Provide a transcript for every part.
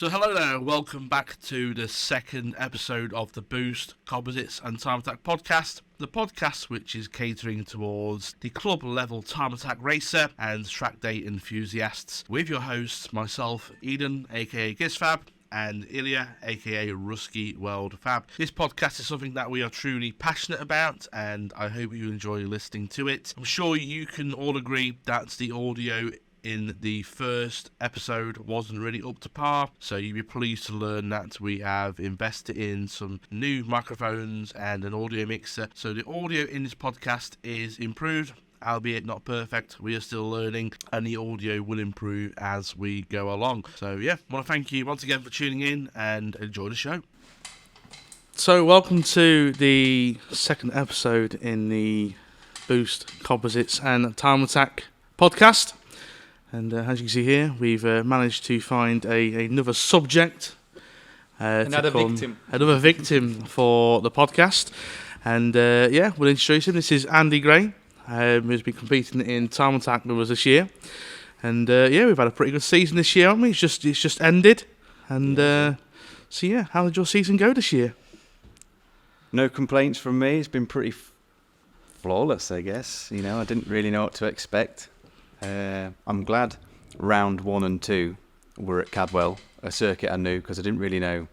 So hello there, welcome back to the second episode of the Boost, Composites and Time Attack podcast. The podcast which is catering towards the club level time attack racer and track day enthusiasts, with your hosts, myself, Eden, aka Gizfab, and Ilya, aka Rusky World Fab. This podcast is something that we are truly passionate about, and I hope you enjoy listening to it. I'm sure you can all agree that the audio in the first episode wasn't really up to par, so you'll be pleased to learn that we have invested in some new microphones and an audio mixer, so the audio in this podcast is improved, albeit not perfect. We are still learning, and the audio will improve as we go along. So yeah, I want to thank you once again for tuning in and enjoy the show. So welcome to the second episode in the Boost, Composites and Time Attack podcast. And as you can see here, we've managed to find another subject. Another victim for the podcast. And we'll introduce him. This is Andy Gray, who's been competing in Time Attack with us this year. And we've had a pretty good season this year, haven't we? It's just ended. And how did your season go this year? No complaints from me. It's been pretty flawless, I guess. You know, I didn't really know what to expect. I'm glad round 1 and 2 were at Cadwell, a circuit I knew because I didn't really know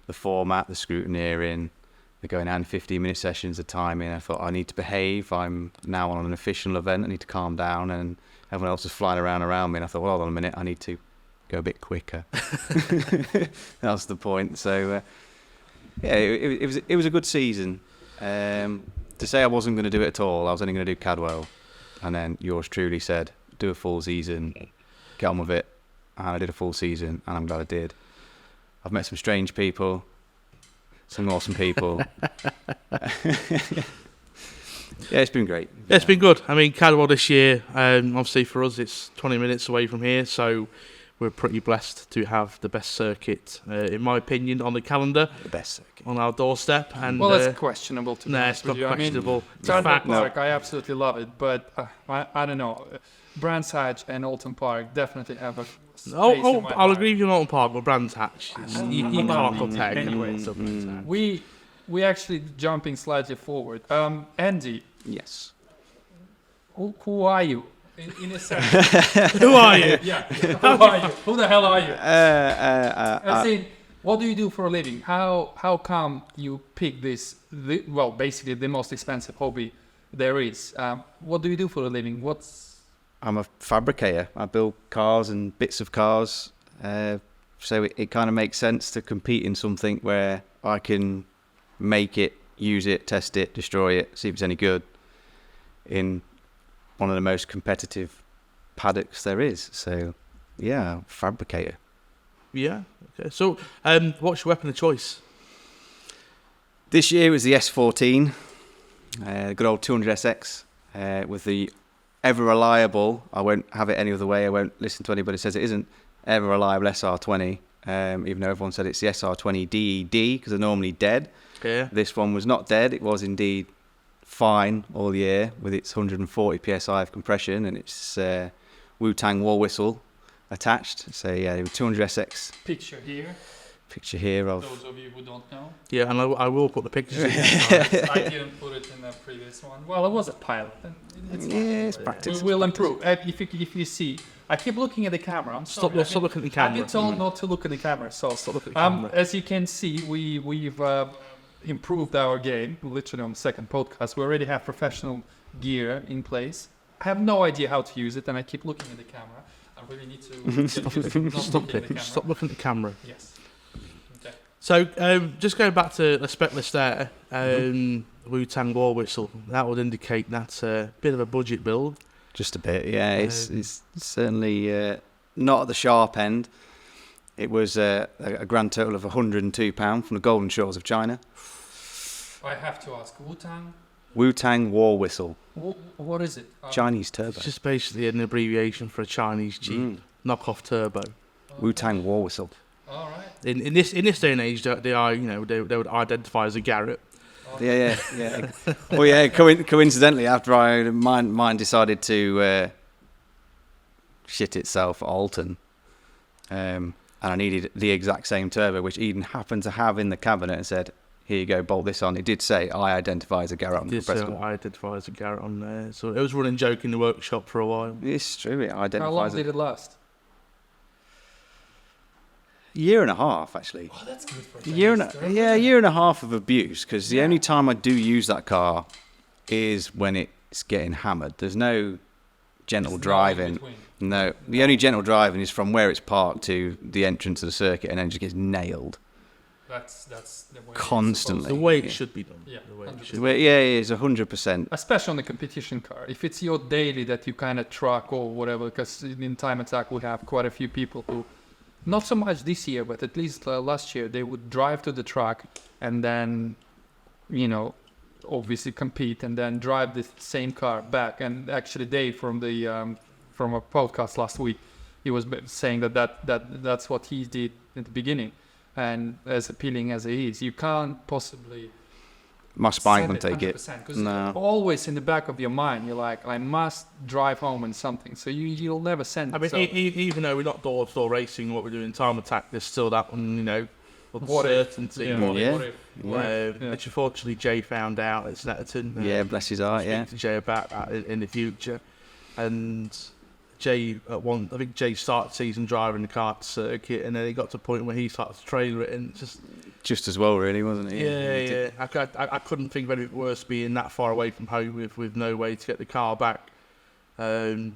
the format, the scrutineering, the going out in 15-minute sessions, the timing. I thought I need to behave. I'm now on an official event. I need to calm down, and everyone else is flying around me. And I thought, well, hold on a minute, I need to go a bit quicker. That was the point. So it was a good season. To say I wasn't going to do it at all, I was only going to do Cadwell, and then yours truly said, do a full season, get on with it. And I did a full season, and I'm glad I did. I've met some strange people, some awesome people. It's been great. Yeah, it's been good. I mean, Cadwell this year, obviously for us, it's 20 minutes away from here, so we're pretty blessed to have the best circuit, in my opinion, on the calendar. The best circuit. On our doorstep. And, it's questionable to be honest with you. It's not questionable. Park, I absolutely love it, but I don't know. Brands Hatch and Alton Park definitely have a space in my I'll heart. agree with you on Alton Park, but Brands Hatch, you can't compare. Anyway, we actually jumping slightly forward. Andy. Yes. Who are you? In a sense. Who are you? Yeah. Who are you? Who the hell are you? I say, what do you do for a living? How come you pick this? Basically the most expensive hobby there is. What do you do for a living? I'm a fabricator. I build cars and bits of cars. So it kind of makes sense to compete in something where I can make it, use it, test it, destroy it, see if it's any good in one of the most competitive paddocks there is. So, yeah, fabricator. Yeah. Okay. So, what's your weapon of choice? This year was the S14, good old 200SX, with the ever reliable, I won't have it any other way, I won't listen to anybody who says it isn't, ever reliable SR20, even though everyone said it's the SR20 DED, because they're normally dead. Yeah. This one was not dead, it was indeed fine all year with its 140 psi of compression and its Wu-Tang war whistle attached. So yeah, 200SX. Picture here of those of you who don't know. Yeah, and I will put the pictures in. I didn't put it in the previous one. Well, it was a pilot. It's practice. We will improve. If you see, I keep looking at the camera. Stop looking at the camera. I've been told not to look at the camera. So stop looking at the camera. As you can see, we've improved our game. Literally on the second podcast, we already have professional gear in place. I have no idea how to use it, and I keep looking at the camera. I really need to Stop looking at the camera. Yes. Okay. So, just going back to the spec list there, Wu-Tang war whistle, that would indicate that's a bit of a budget build. Just a bit, yeah. It's certainly not at the sharp end. It was a grand total of £102 from the Golden Shores of China. I have to ask, Wu-Tang? Wu-Tang war whistle. What is it? Chinese turbo. It's just basically an abbreviation for a Chinese Jeep knockoff turbo. Wu-Tang war whistle. All right. In this day and age, they are they would identify as a Garrett. Yeah. Well, yeah. Coincidentally, after mine decided to shit itself at Alton, and I needed the exact same turbo, which Eden happened to have in the cabinet, and said, "Here you go, bolt this on." It did say, "I identify as a Garrett on the compressor." I identify as a Garrett on there. So it was running joke in the workshop for a while. It's true. It identifies. How long did it last? Year and a half, actually. Oh, that's good for Year and a half of abuse, because the only time I do use that car is when it's getting hammered. There's no gentle driving. No, the only gentle driving is from where it's parked to the entrance of the circuit, and then it just gets nailed. That's the way Constantly. The way it should be done. Yeah, the way it 100%. should Yeah, it is 100%. Especially on the competition car. If it's your daily that you kind of truck or whatever, because in Time Attack we have quite a few people who, not so much this year, but at least last year, they would drive to the track and then, obviously compete and then drive the same car back. And actually Dave from a podcast last week, he was saying that's what he did at the beginning. And as appealing as it is, you can't possibly... My spine can take it. Because No. always in the back of your mind, you're like, I must drive home and something. So you'll never send I it. mean, even though we're not door-to-door racing, what we're doing in Time Attack, there's still that What if? uncertainty. Yeah. Which unfortunately Jay found out at Snetterton. Yeah, bless his heart, yeah. Speak to Jay about that in the future. And Jay, I think Jay started season driving the car to circuit, and then he got to a point where he started to trailer it, and Just as well, really, wasn't he? yeah. I couldn't think of anything worse being that far away from home with no way to get the car back. So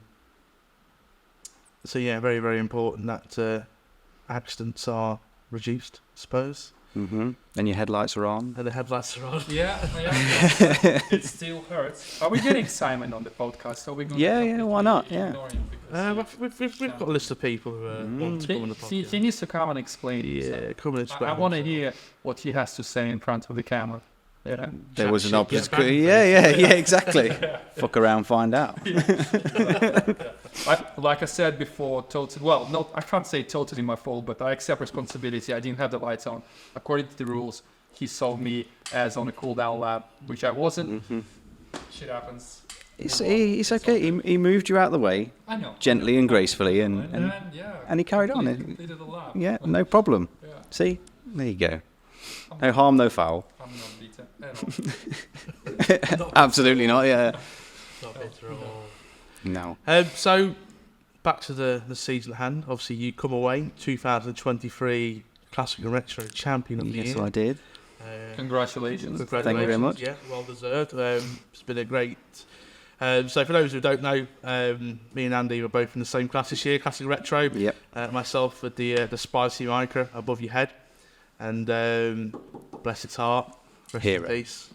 yeah, very, very important that accidents are reduced, I suppose. Mm-hmm. And your headlights are on. And the headlights are on. Yeah. It still hurts. Are we getting Simon on the podcast? Are we going Yeah, why not? Yeah. We've got a list of people who want to come on the podcast. He needs to come and explain. Yeah, come and explain. I want to hear what he has to say in front of the camera. Yeah. There was an shit, obstacle. get Yeah, exactly. Fuck around, find out. Like I said before, I can't say totally my fault, but I accept responsibility. I didn't have the lights on. According to the rules, he saw me as on a cool down lap, which I wasn't. Mm-hmm. Shit happens. It's okay. He moved you out of the way, I know. gently and gracefully, and he carried on. Completed the lap. Yeah, no problem. Yeah. See, there you go. No harm, no foul. I'm not beaten at all. Absolutely not. Yeah. Not bitter at all. No. So, back to the season at hand. Obviously, you come away 2023 Classic and Retro Champion of the Year. Yes, I did. Congratulations. Thank you very much. Yeah, well deserved. It's been a great. So, for those who don't know, me and Andy were both in the same class this year, Classic Retro. Yep. Myself with the Spicy Micro above your head, and bless its heart, rest in Hero. peace.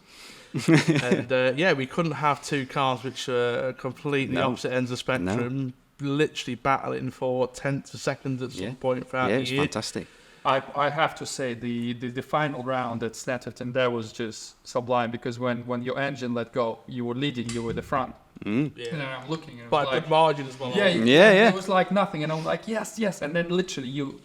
And we couldn't have two cars which are completely opposite ends of the spectrum, literally battling for tenths of seconds at some point throughout the it's year. fantastic. I have to say the final round at Snetterton, that was just sublime, because when your engine let go, you were leading, you were the front. Mm. Yeah. And I'm looking and By a like, good margin as well. It was like nothing, and I'm like, yes, and then literally you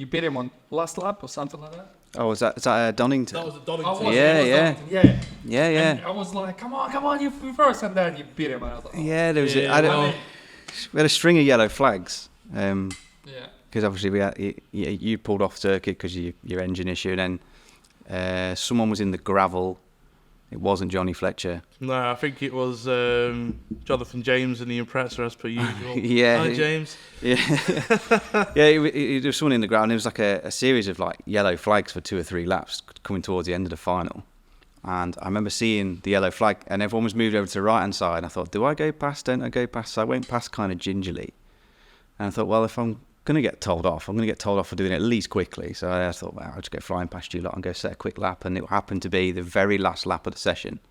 beat him on last lap or something like that. Oh, is that Donington? That was a Donington. Oh, was it? Yeah, It was yeah. Donington, yeah. Yeah. And I was like, come on, you first, and then you beat him. And I was like, Yeah, there was. Yeah, We had a string of yellow flags. yeah. Because obviously we had, you pulled off circuit because of your engine issue, and then someone was in the gravel. It wasn't Johnny Fletcher. No, I think it was Jonathan James in the Impressor, as per usual. Yeah. Hi, James. Yeah, there was someone in the ground. It was like a series of like yellow flags for 2 or 3 laps coming towards the end of the final. And I remember seeing the yellow flag, and everyone was moved over to the right hand side. And I thought, do I go past? Don't I go past? So I went past kind of gingerly. And I thought, well, if I'm going to get told off, I'm going to get told off for doing it at least quickly. So I thought, well, I'll just go flying past you lot and go set a quick lap. And it happened to be the very last lap of the session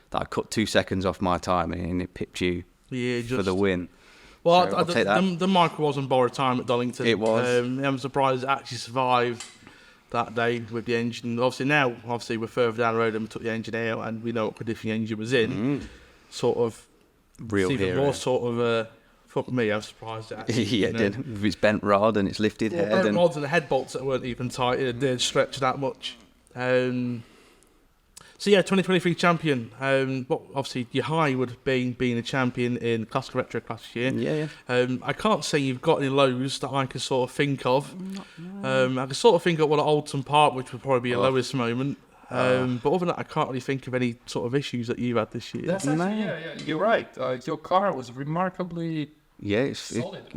that I cut 2 seconds off my time, and it pipped you for the win. Well, So I'll take that. the micro wasn't borrowed time at Donington. It was. I'm surprised it actually survived that day with the engine. Obviously we're further down the road and we took the engine out, and we know what condition the engine was in. Sort of Real it's even hero. more sort of fuck me, I was surprised it actually. Yeah, it did. With his bent rod and its lifted head. Bent And rods and the head bolts that weren't even tight, it did stretch that much. So yeah, 2023 champion. Well, obviously your high would have been being a champion in Classic Retro last year. Yeah. I can't say you've got any lows that I can sort of think of. No. I can sort of think of one at Alton Park, which would probably be a lowest moment. But other than that, I can't really think of any sort of issues that you've had this year. That's actually, you're right. Your car was remarkably solid.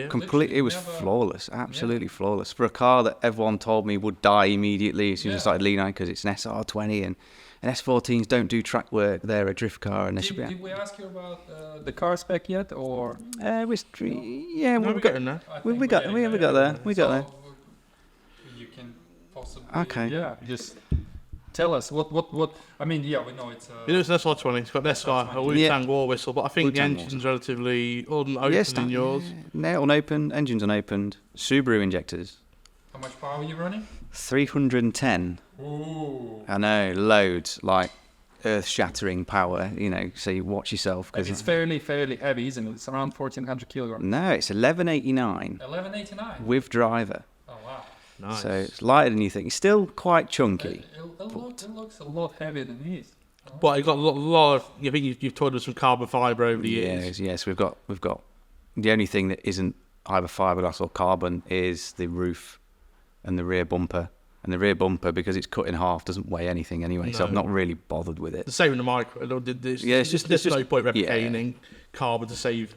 Completely. It was flawless, absolutely flawless. For a car that everyone told me would die immediately as soon as I started leaning, because it's an SR20 and S14s don't do track work. They're a drift car, and did we ask you about the car spec yet, or? We're getting there. We got there. You can possibly just tell us what. I mean, we know it's. It's an SR20. It's got SR, a Wu-Tang war whistle, but I think the engine's relatively unopened in yours. No, unopened. Engine's unopened. Subaru injectors. How much power are you running? 310. Ooh. I know, loads, like earth-shattering power. So you watch yourself, because it's fairly heavy, isn't it? It's around 1,400 kilograms. No, it's 1189. 1189 with driver. Oh wow. Nice. So it's lighter than you think. It's still quite chunky. It looks a lot heavier than it is. But it got a lot of. I think you've told us some carbon fibre over the years. Yes. We've got. The only thing that isn't either fiberglass or carbon is the roof and the rear bumper. And the rear bumper, because it's cut in half, doesn't weigh anything anyway. So I'm not really bothered with it. The same with the micro. There's no point replicating carbon to save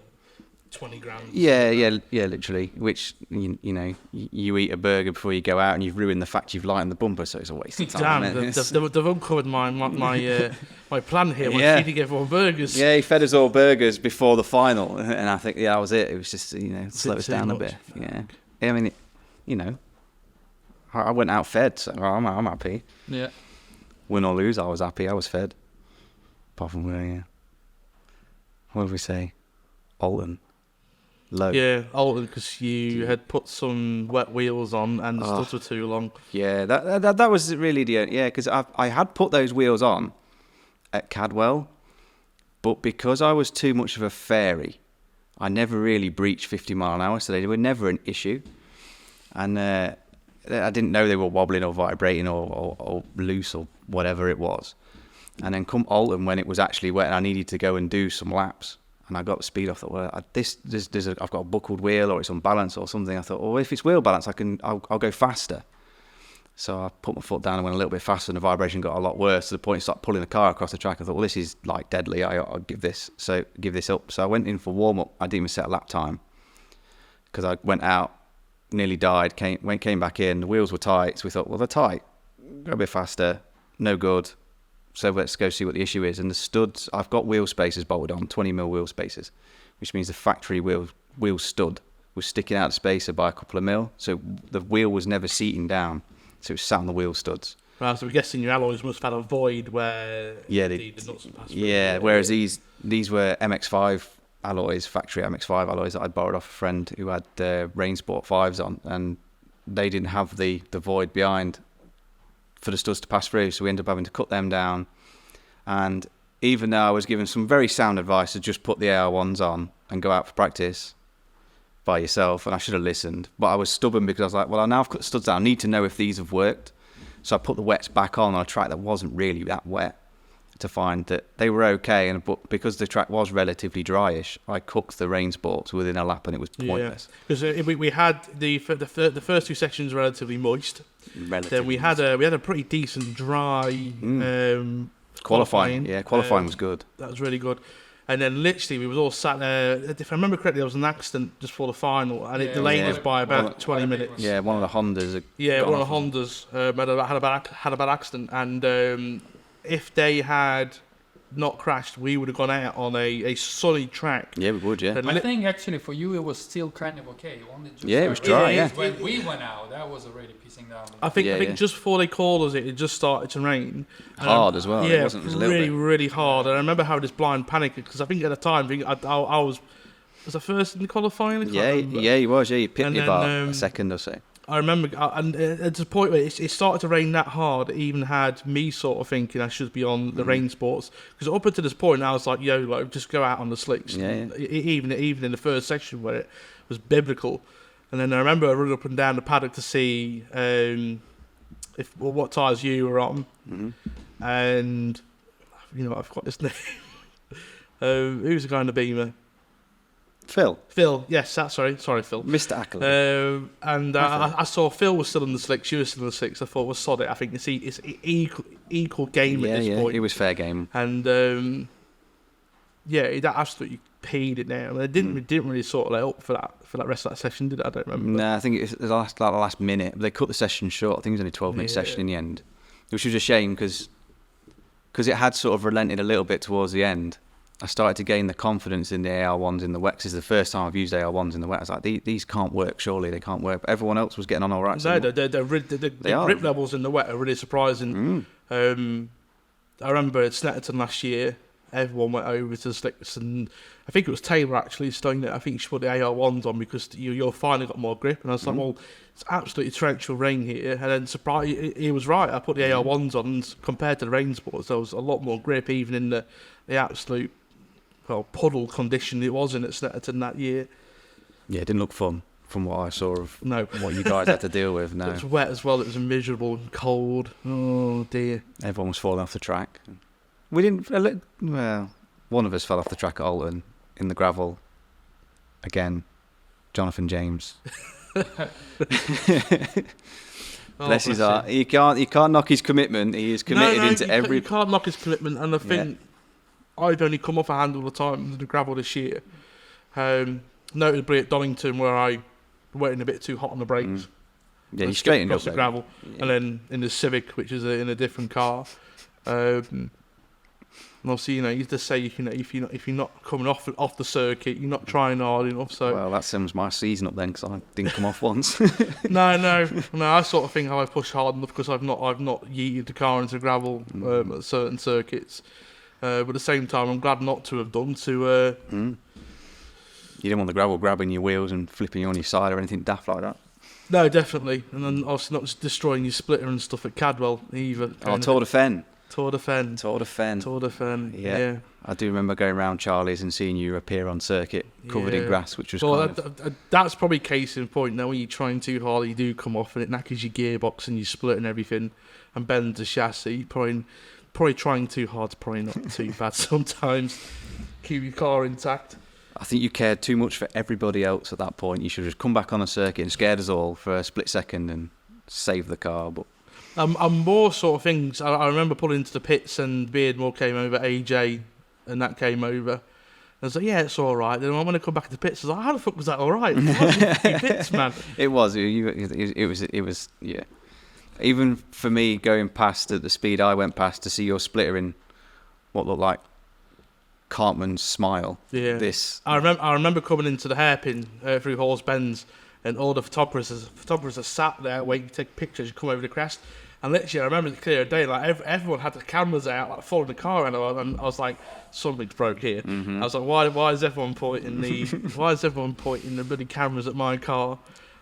20 grand. Yeah, literally. Which you eat a burger before you go out, and you've ruined the fact you've lightened the bumper, so it's a waste of time. Damn, they've uncovered my plan here. We're feeding everyone burgers. Yeah, he fed us all burgers before the final, and I think that was it. It was just slow us down a bit. Yeah, I mean, I went out fed, so I'm happy. Yeah. Win or lose, I was happy. I was fed. Apart from what did we say? Alton. Low. Yeah, Alton, because you had put some wet wheels on and the studs were too long. Yeah, that was really because I had put those wheels on at Cadwell, but because I was too much of a fairy, I never really breached 50 mile an hour, so they were never an issue. And I didn't know they were wobbling or vibrating or loose or whatever it was. And then come Alton, when it was actually wet and I needed to go and do some laps, and I got the speed off. I thought, well, I've got a buckled wheel or it's unbalanced or something. I thought, well, if it's wheel balance, I'll go faster. So I put my foot down and went a little bit faster, and the vibration got a lot worse to the point it started pulling the car across the track. I thought, well, this is like deadly. I'll give this up. So I went in for warm up. I didn't even set a lap time because I went out, nearly died. Came back in. The wheels were tight, so we thought, well, they're tight. Go a bit faster. No good. So let's go see what the issue is. And the studs, I've got wheel spacers bolted on, 20mm wheel spacers, which means the factory wheel stud was sticking out of the spacer by a couple of mil. So the wheel was never seating down. So it was sat on the wheel studs. Right, so we're guessing your alloys must have had a void where the nuts passed through. Yeah, whereas these were MX5 alloys, factory MX5 alloys that I'd borrowed off a friend who had Rain Sport 5s on, and they didn't have the void behind for the studs to pass through, so we ended up having to cut them down. And even though I was given some very sound advice to just put the AR1s on and go out for practice by yourself, and I should have listened, but I was stubborn because I was like, well, now I've cut the studs down, I need to know if these have worked. So I put the wets back on a track that wasn't really that wet to find that they were okay, but because the track was relatively dryish, I cooked the Rain Sports within a lap and it was pointless. Because we had the first two sections relatively moist. Then we had a pretty decent dry qualifying. Yeah, qualifying was good. That was really good. And then literally we was all sat there. If I remember correctly, there was an accident just before the final, and it delayed us by about 20 minutes. Yeah, one of the Hondas. One of the Hondas had a bad accident, and if they had not crashed, we would have gone out on a sunny track. Yeah, we would. Yeah. I think actually for you it was still kind of okay. It was dry. Yeah. When we went out, that was already pissing down. I think just before they called us, it just started to rain. Hard as well. Yeah, it was really hard. And I remember having this blind panic because I think at the time I was the first in the qualifying. Yeah, he was. Yeah, he picked me about a second or so. I remember, and at the point where it started to rain that hard, it even had me sort of thinking I should be on the Rain Sports, because up until this point I was like, just go out on the slicks. Yeah. Even in the first section where it was biblical. And then I remember I running up and down the paddock to see what tyres you were on, Mm-hmm. and I've got his name. Who's the guy in the Beamer? Phil. Yes, sorry, Phil. Mr. Ackley. And I saw Phil was still in the slicks, you were still in the slicks. I thought, well, sod it. I think it's equal game at this point. It was fair game. And it absolutely peed it down. It didn't really sort of let up for that rest of that session, did it? I don't remember. No, I think it was the last minute. They cut the session short. I think it was only a 12-minute session in the end, which was a shame because it had sort of relented a little bit towards the end. I started to gain the confidence in the AR1s in the wet. This is the first time I've used AR1s in the wet. I was like, these can't work, surely they can't work. But everyone else was getting on all right. No, the grip levels in the wet are really surprising. I remember at Snetterton last year, everyone went over to the slicks, and I think it was Taylor actually saying that I think you should put the AR1s on because you're finally got more grip. And I was like, well, it's absolutely torrential rain here. And then he was right. I put the AR1s on, and compared to the rain sports, there was a lot more grip, even in the absolute puddle condition it was in at Snetterton that year. Yeah, it didn't look fun from what I saw of no. what you guys had to deal with. No, it was wet as well. It was miserable and cold. Oh dear. Everyone was falling off the track. We didn't. Well, one of us fell off the track at Alton in the gravel. Again, Jonathan James. Bless his heart. You can't knock his commitment. He is committed into every. You can't knock his commitment, and I think I've only come off a handle of time in the gravel this year. Notably at Donington, where I went in a bit too hot on the brakes. Yeah, you straightened up the gravel, and then in the Civic, which is in a different car. And obviously, you just say if you're not coming off the circuit, you're not trying hard enough. So well, that sums my season up then, because I didn't come off once. No. I sort of think I've pushed hard enough because I've not yeeted the car into gravel at certain circuits. But at the same time, I'm glad not to have done to. You didn't want the gravel grabbing your wheels and flipping you on your side or anything daft like that. No, definitely, and then obviously not just destroying your splitter and stuff at Cadwell either. Tour de Fen. Yeah. I do remember going around Charlie's and seeing you appear on circuit covered in grass, which was that's probably case in point. Now when you're trying too hard, you do come off and it knackers your gearbox and your split and everything, and bends the chassis. Probably trying too hard, probably not too bad sometimes. Keep your car intact. I think you cared too much for everybody else at that point. You should have just come back on a circuit and scared us all for a split second and saved the car. But I'm more sort of things. I remember pulling into the pits and Beardmore came over, AJ, and that came over. I was like, yeah, it's all right. Then when I come back to the pits, I was like, how the fuck was that all right? It pits, man. It was. It was. Yeah. Even for me, going past at the speed I went past to see your splitter in what looked like Cartman's Smile. Yeah. I remember coming into the hairpin through Hall's Bends, and all the photographers are sat there waiting to take pictures. You come over the crest, and literally, I remember the clear day. Like everyone had the cameras out, like following the car, and I was like, something's broke here. Mm-hmm. I was like, why is everyone pointing the bloody cameras at my car?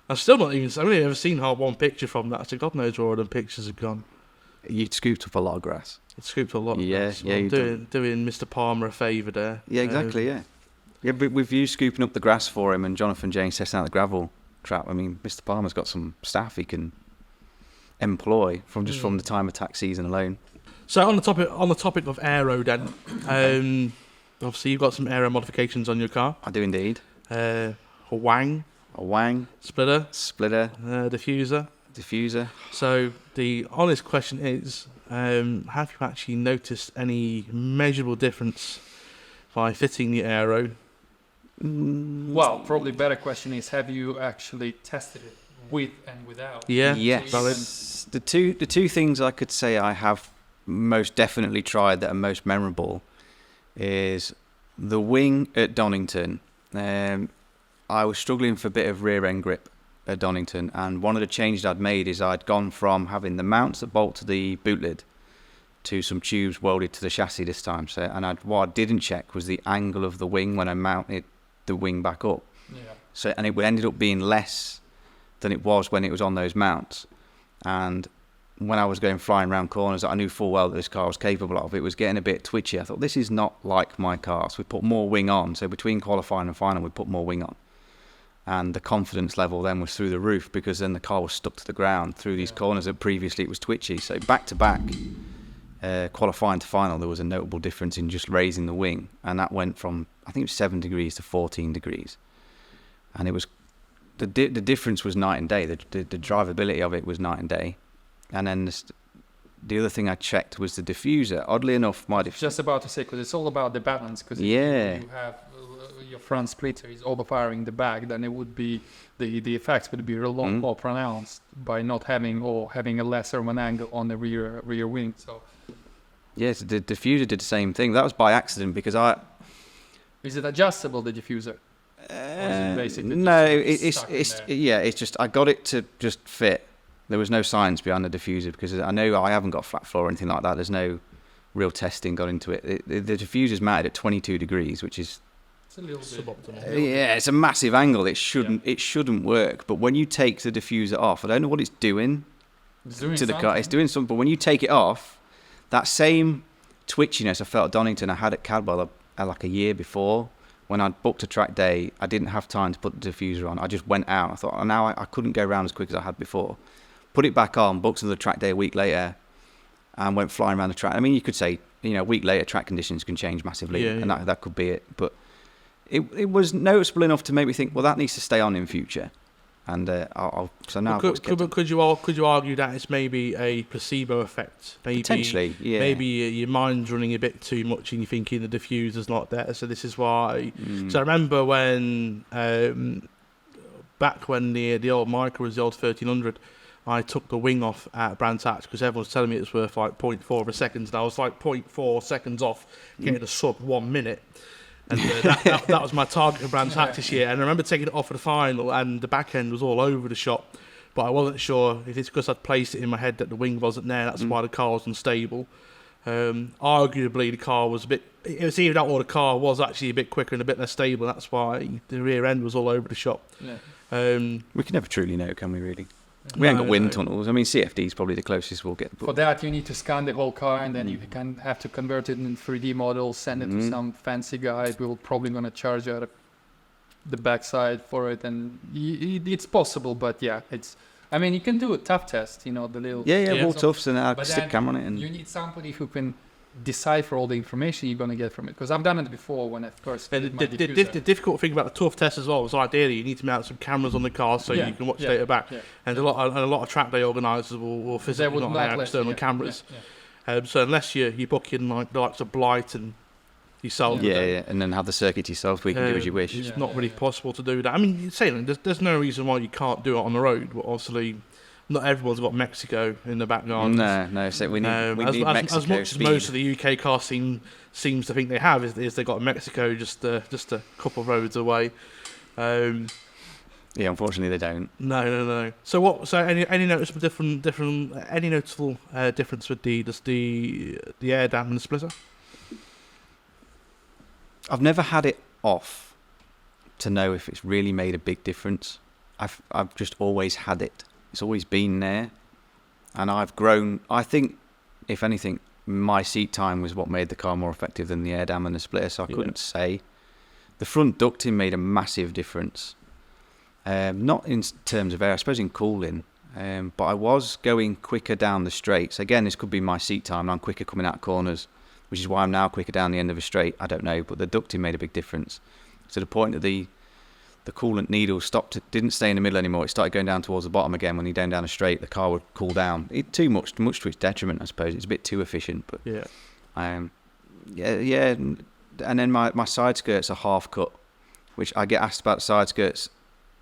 I've only ever seen one picture from that, so God knows where all the pictures have gone. You scooped up a lot of grass. It scooped a lot of grass. Yeah, doing Mr. Palmer a favour there. Yeah, exactly, yeah. But with you scooping up the grass for him and Jonathan James testing out the gravel trap, I mean, Mr. Palmer's got some staff he can employ from the time attack season alone. So on the topic of aero then, obviously you've got some aero modifications on your car. I do indeed. A wang. Splitter. Diffuser. So the honest question is, have you actually noticed any measurable difference by fitting the aero? Well, probably better question is, have you actually tested it with and without? Yeah. Yes. The two things I could say I have most definitely tried that are most memorable is the wing at Donington. I was struggling for a bit of rear end grip at Donington, and one of the changes I'd made is I'd gone from having the mounts that bolt to the boot lid to some tubes welded to the chassis this time. So, what I didn't check was the angle of the wing when I mounted the wing back up. Yeah. So, and it ended up being less than it was when it was on those mounts. And when I was going flying around corners that I knew full well that this car was capable of, it was getting a bit twitchy. I thought, this is not like my car. So we put more wing on. So between qualifying and final, we put more wing on. And the confidence level then was through the roof, because then the car was stuck to the ground through these corners that previously it was twitchy. So back to back, qualifying to final, there was a notable difference in just raising the wing, and that went from, I think it was 7 degrees to 14 degrees, and it was the difference was night and day. The drivability of it was night and day. And then the other thing I checked was the diffuser. Oddly enough, just about to say, because it's all about the balance. Because you have your front splitter is overfiring the back, then it would be the effects would be a lot more pronounced by not having a lesser of an angle on the rear wing. So yes, the diffuser did the same thing. That was by accident, because is it adjustable, the diffuser? No, it's just I got it to just fit. There was no science behind the diffuser, because I know I haven't got flat floor or anything like that. There's no real testing got into it. The diffuser's mounted at 22 degrees, which is a little suboptimal. It's a massive angle. It shouldn't work. But when you take the diffuser off, I don't know what it's doing to the car. It's doing something. But when you take it off, that same twitchiness I felt at Donington, I had at Cadwell like a year before. When I booked a track day, I didn't have time to put the diffuser on. I just went out. I thought, now I couldn't go around as quick as I had before. Put it back on, booked another track day a week later, and went flying around the track. I mean, you could say, a week later, track conditions can change massively, and that could be it. But it was noticeable enough to make me think, well, that needs to stay on in future. And could you argue that it's maybe a placebo effect? Maybe, potentially, yeah. Maybe your mind's running a bit too much, and you're thinking the diffuser's not there, so this is why. So I remember when back when the old Micra was the old 1300, I took the wing off at Brands Hatch because everyone was telling me it was worth like 0.4 of a second, and I was like 0.4 seconds off getting a sub 1 minute. And that was my target for Brands Hatch this year. And I remember taking it off for the final, and the back end was all over the shop. But I wasn't sure if it's because I'd placed it in my head that the wing wasn't there. That's why the car was unstable. Arguably, the car was a bit... It was either that or the car was actually a bit quicker and a bit less stable. That's why the rear end was all over the shop. Yeah. We can never truly know, can we, really? We ain't got wind tunnels. I mean, CFD is probably the closest we'll get. For that, you need to scan the whole car, and then you can have to convert it in 3D models, send it to some fancy guy who will probably going to charge out the backside for it. And it's possible, but yeah, I mean, you can do a tough test, the little... Yeah, wall toughs, and I'll stick camera on it. And you need somebody who can decipher all the information you're going to get from it, because I've done it before when I first did my diffuser. The difficult thing about the tough test as well was ideally you need to mount some cameras on the car so you can watch data back, and a lot of track day organisers will physically not have external cameras. So unless you're booking like the likes of Blight and yourself, and then have the circuit yourself, we can do as you wish. It's not really possible to do that. I mean, you're saying there's no reason why you can't do it on the road, but obviously not everyone's got Mexico in the back garden. No. So we need Mexico. As much speed. as most of the UK car scene seems to think they have, is they got Mexico just a couple of roads away. Unfortunately they don't. No. So any noticeable difference with the air dam and the splitter? I've never had it off to know if it's really made a big difference. I've just always had it. It's always been there, and I've grown. I think, if anything, my seat time was what made the car more effective than the air dam and the splitter, so I couldn't say. The front ducting made a massive difference. Not in terms of air, I suppose in cooling, but I was going quicker down the straights. Again, this could be my seat time, and I'm quicker coming out of corners, which is why I'm now quicker down the end of a straight. I don't know, but the ducting made a big difference. To the point that the coolant needle didn't stay in the middle anymore. It started going down towards the bottom again. When you down a straight, the car would cool down. Too much to its detriment, I suppose. It's a bit too efficient, but and then my side skirts are half cut, which I get asked about side skirts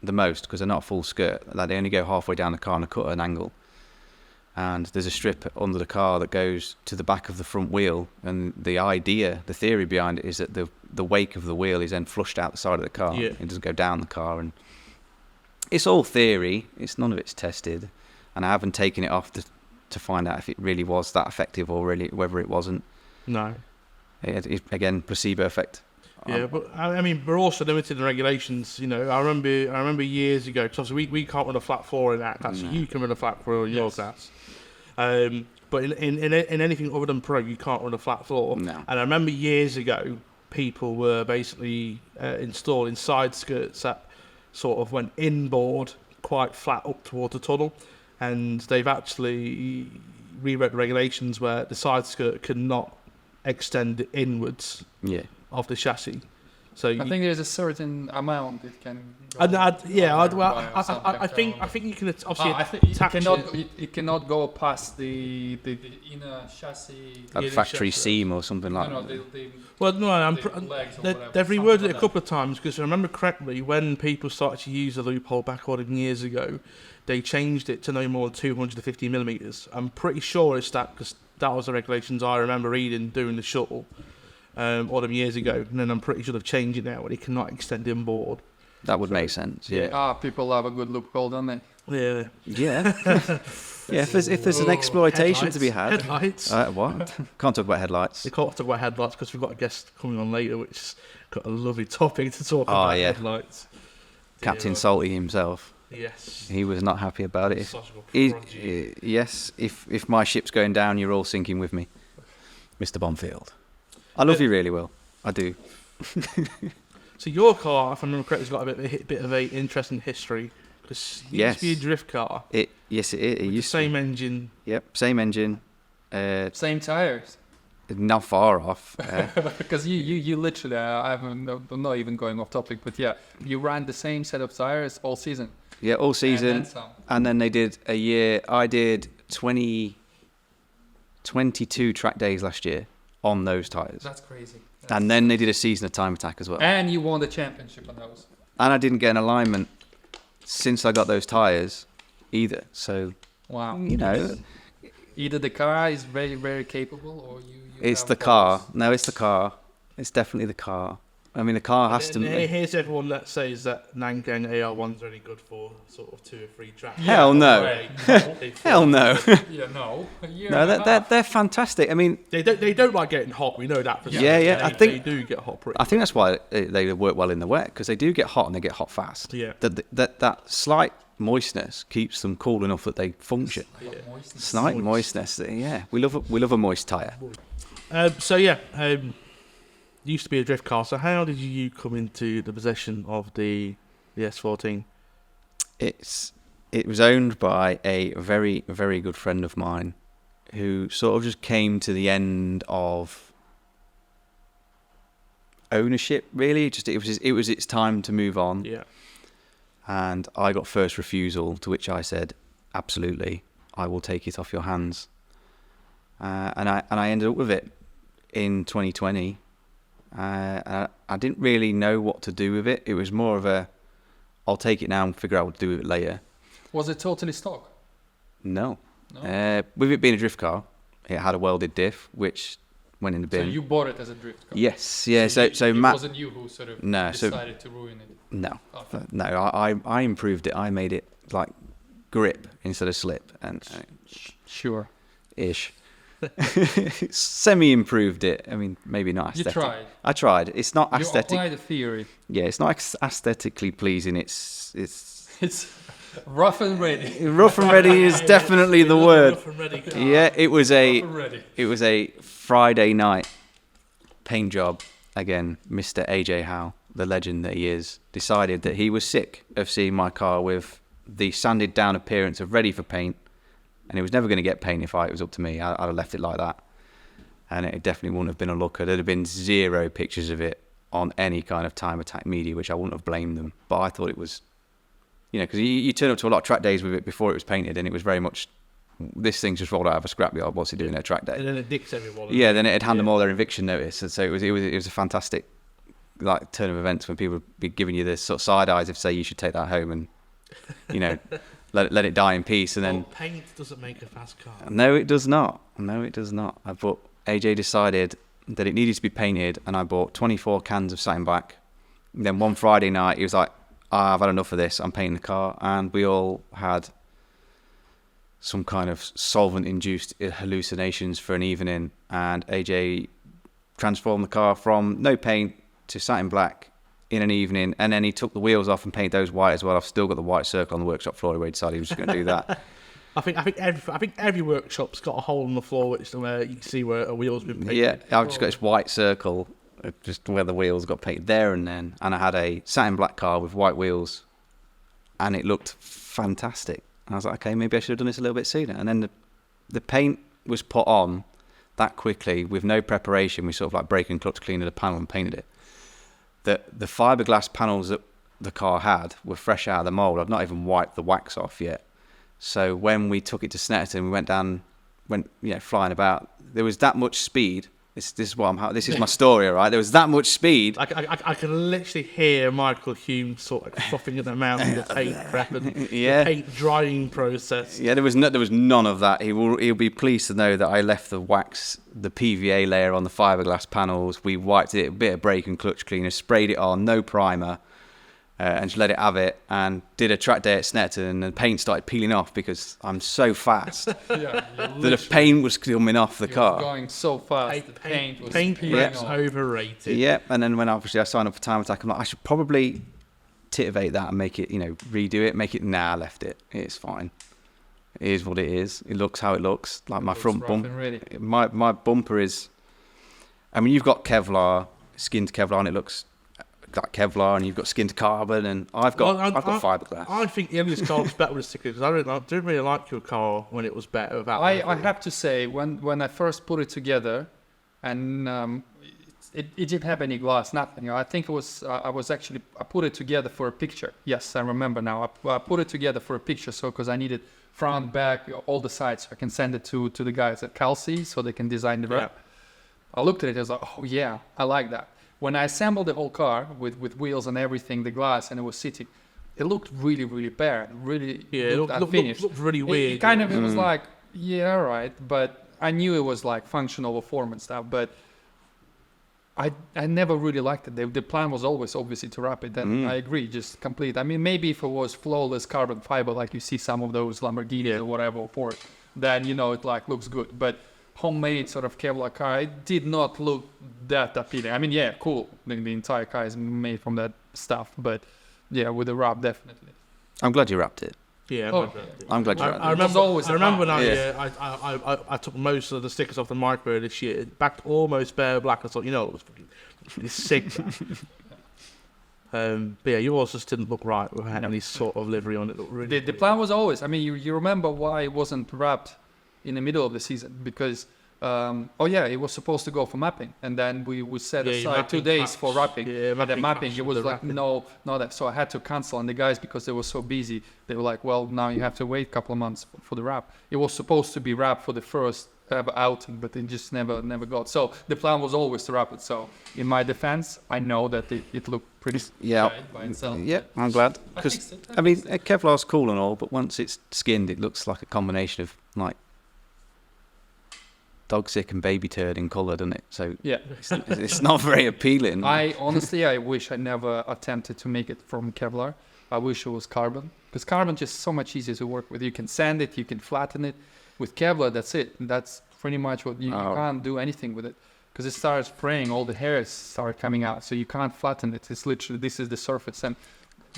the most because they're not a full skirt. Like they only go halfway down the car and cut at an angle. And there's a strip under the car that goes to the back of the front wheel, and the theory behind it is that the wake of the wheel is then flushed out the side of the car. It doesn't go down the car, and it's all theory. None of it's tested, and I haven't taken it off to find out if it really was that effective or really whether it wasn't. No. Again, placebo effect. Yeah, but I mean, we're also limited in regulations. I remember years ago, because we can't run a flat floor in that class. No. You can run a flat floor in your class. But in anything other than pro, you can't run a flat floor. No. And I remember years ago, people were basically installing side skirts at sort of went inboard quite flat up towards the tunnel, and they've actually rewrote the regulations where the side skirt cannot extend inwards of the chassis. So I think there's a certain amount it can. Go I think you can obviously it cannot go past the inner chassis. A factory seam or something like that. They've reworded it a couple of times, because if I remember correctly, when people started to use the loophole back years ago, they changed it to no more than 250 millimeters. I'm pretty sure it's that, because that was the regulations I remember reading during the shuttle. All them years ago, and then I'm pretty sure they've changed it now where they cannot extend inboard. That would make sense. Yeah. People have a good loophole, don't they? Yeah. Yeah. Yeah. If there's an exploitation to be had. Headlights. What? Can't talk about headlights. We can't talk about headlights because we've got a guest coming on later, which's got a lovely topic to talk about. Headlights. Captain Salty himself. Yes. He was not happy about it. Yes. If my ship's going down, you're all sinking with me, Mr. Bonfield. I love you really well. I do. So your car, if I remember correctly, has got a bit of a interesting history. Because it used to be a drift car. Yes, it is. It used same engine. Yep, same engine. Same tires. Not far off. Because you literally, I'm not even going off topic, but yeah, you ran the same set of tires all season. Yeah, all season. And then they did a year. I did 22 track days last year on those tyres. That's crazy. And then they did a season of Time Attack as well. And you won the championship on those. And I didn't get an alignment since I got those tyres either. So, wow. You know. Either the car is very, very capable or you it's the car. No, it's the car. It's definitely the car. I mean, the car has to... Here's everyone that says that Nangang AR1's only good for sort of 2 or 3 tracks. Hell no. Hell no. Yeah, no. No, they're fantastic. I mean... They don't like getting hot, we know that. Yeah. I think they do get hot pretty I think that's why they work well in the wet, because they do get hot and they get hot fast. Yeah. That slight moistness keeps them cool enough that they function. Slight moistness. Yeah. We love a moist tyre. Used to be a drift car. So how did you come into the possession of the S14? It was owned by a very, very good friend of mine who sort of just came to the end of ownership, really. It was its time to move on. Yeah. And I got first refusal, to which I said, absolutely, I will take it off your hands. And I ended up with it in 2020. I didn't really know what to do with it. It was more of I'll take it now and figure out what to do with it later. Was it totally stock? No. With it being a drift car, it had a welded diff, which went in the bin. So you bought it as a drift car? Yes, yeah. So it Matt, wasn't you who sort of decided to ruin it? No. Okay. No, I improved it. I made it like grip instead of slip. And Sure. Ish. Semi-improved it. I mean, maybe not aesthetic. You tried. I tried. It's not aesthetic. You applied the theory. Yeah, it's not aesthetically pleasing. It's rough and ready. Rough and ready is definitely the word. Rough and ready car. Yeah, it was a Friday night paint job. Again, Mr. AJ Howe, the legend that he is, decided that he was sick of seeing my car with the sanded down appearance of ready for paint. And it was never going to get paint if it was up to me. I'd have left it like that. And it definitely wouldn't have been a looker. There'd have been 0 pictures of it on any kind of Time Attack media, which I wouldn't have blamed them. But I thought it was, because you turn up to a lot of track days with it before it was painted, and it was very much, this thing's just rolled out of a scrapyard. What's it doing at a track day? And then it dicks everyone. Yeah, then it'd hand them all their eviction notice. And so it was a fantastic turn of events when people would be giving you this sort of side eyes if say you should take that home and, let it die in peace. And then paint doesn't make a fast car. No, it does not. But AJ decided that it needed to be painted, and I bought 24 cans of satin black. And then one Friday night, he was like, I've had enough of this. I'm painting the car. And we all had some kind of solvent-induced hallucinations for an evening. And AJ transformed the car from no paint to satin black in an evening, and then he took the wheels off and painted those white as well. I've still got the white circle on the workshop floor where he decided he was just going to do that. I think every workshop's got a hole in the floor where you can see where a wheel's been painted. Yeah, I've just got this white circle, just where the wheels got painted there and then. And I had a satin black car with white wheels and it looked fantastic. And I was like, okay, maybe I should have done this a little bit sooner. And then the paint was put on that quickly with no preparation. We sort of like brake and clutch cleaned the panel and painted it. The fiberglass panels that the car had were fresh out of the mould. I'd not even wiped the wax off yet. So when we took it to Snetterton, we went flying about. There was that much speed. This is my story, all right? There was that much speed. I can literally hear Michael Hume sort of frothing at the mouth of the paint prep and Yeah. the paint drying process. Yeah, there was none of that. He'll be pleased to know that I left the wax, the PVA layer on the fiberglass panels. We wiped it, a bit of brake and clutch cleaner, sprayed it on, no primer, and just let it have it. And did a track day at Snetterton, and the paint started peeling off because I'm so fast that the paint was coming off the car. Going so fast, the paint was Paint peeling prep's off. overrated. Yeah, and then when obviously I signed up for Time Attack, I'm like, I should probably titivate that and make it, redo it, make it. Nah, I left it. It's fine. It is what it is. It looks how it looks. Like my front bumper. My bumper is. I mean, you've got Kevlar, skinned Kevlar, and it looks like Kevlar, and you've got skinned carbon, and I've got fiberglass. I think Emily's car was better with a sticker because I didn't really like your car when it was better without. I have to say, when I first put it together, and it didn't have any glass, nothing. I think it was I put it together for a picture. Yes, I remember now. I put it together for a picture, so because I needed front, back, all the sides, so I can send it to the guys at Kelsey so they can design the wrap. I looked at it, I was like, oh yeah, I like that. When I assembled the whole car with wheels and everything, the glass, and it was sitting, it looked really, really bad. Really, it looked really weird. It was like, yeah, all right, but I knew it was like functional form and stuff, but I never really liked it. The plan was always obviously to wrap it, and I agree, just complete. I mean, maybe if it was flawless carbon fiber, like you see some of those Lamborghinis or whatever for it, then it like looks good, but homemade sort of Kevlar car, it did not look that appealing. I mean, yeah, cool. The entire car is made from that stuff, but yeah, with the wrap, definitely. I'm glad you wrapped it. Yeah, I'm glad you wrapped it. I remember when I took most of the stickers off the micro this year, back to almost bare black. I thought, it was fucking sick. But yeah, yours just didn't look right without any sort of livery on it. It looked really the plan was always, I mean, you remember why it wasn't wrapped in the middle of the season, because it was supposed to go for mapping, and then we set aside 2 days for wrapping. And the mapping, it was like no, that. So I had to cancel, and the guys, because they were so busy, they were like, well, now you have to wait a couple of months for the wrap. It was supposed to be wrapped for the first outing, but it just never got. So the plan was always to wrap it. So in my defense, I know that it looked pretty by itself. Yeah, I'm glad, because I mean, Kevlar's cool and all, but once it's skinned, it looks like a combination of like dog sick and baby turd in colour, doesn't it? So yeah, it's not very appealing. I wish I never attempted to make it from Kevlar. I wish it was carbon, because carbon is just so much easier to work with. You can sand it, you can flatten it. With Kevlar, that's it. That's pretty much what you can't do anything with it, because it starts spraying, all the hairs start coming out, so you can't flatten it. It's literally, this is the surface, and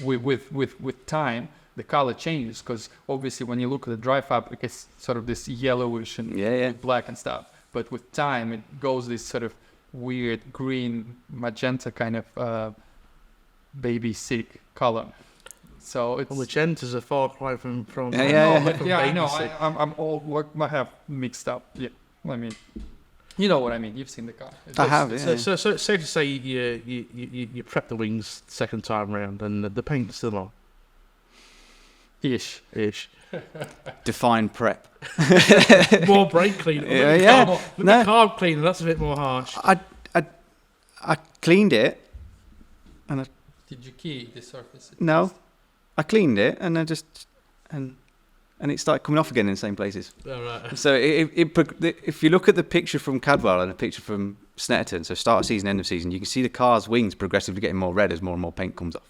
with time, the color changes, because obviously when you look at the dry fabric, it's sort of this yellowish and black and stuff. But with time, it goes this sort of weird green, magenta kind of baby sick color. So it's magenta's a far cry from I know. I'm all what I have mixed up. Yeah, I mean, you know what I mean. You've seen the car. I have. Yeah. So it's safe to say you prepped the wings second time round, and the paint's still on. Ish. Define prep. More brake cleaner. Carb cleaner. That's a bit more harsh. I cleaned it, and did you key the surface? No, I cleaned it, and I just and it started coming off again in the same places. Oh, right. So if you look at the picture from Cadwell and a picture from Snetterton, so start of season, end of season, you can see the car's wings progressively getting more red as more and more paint comes off.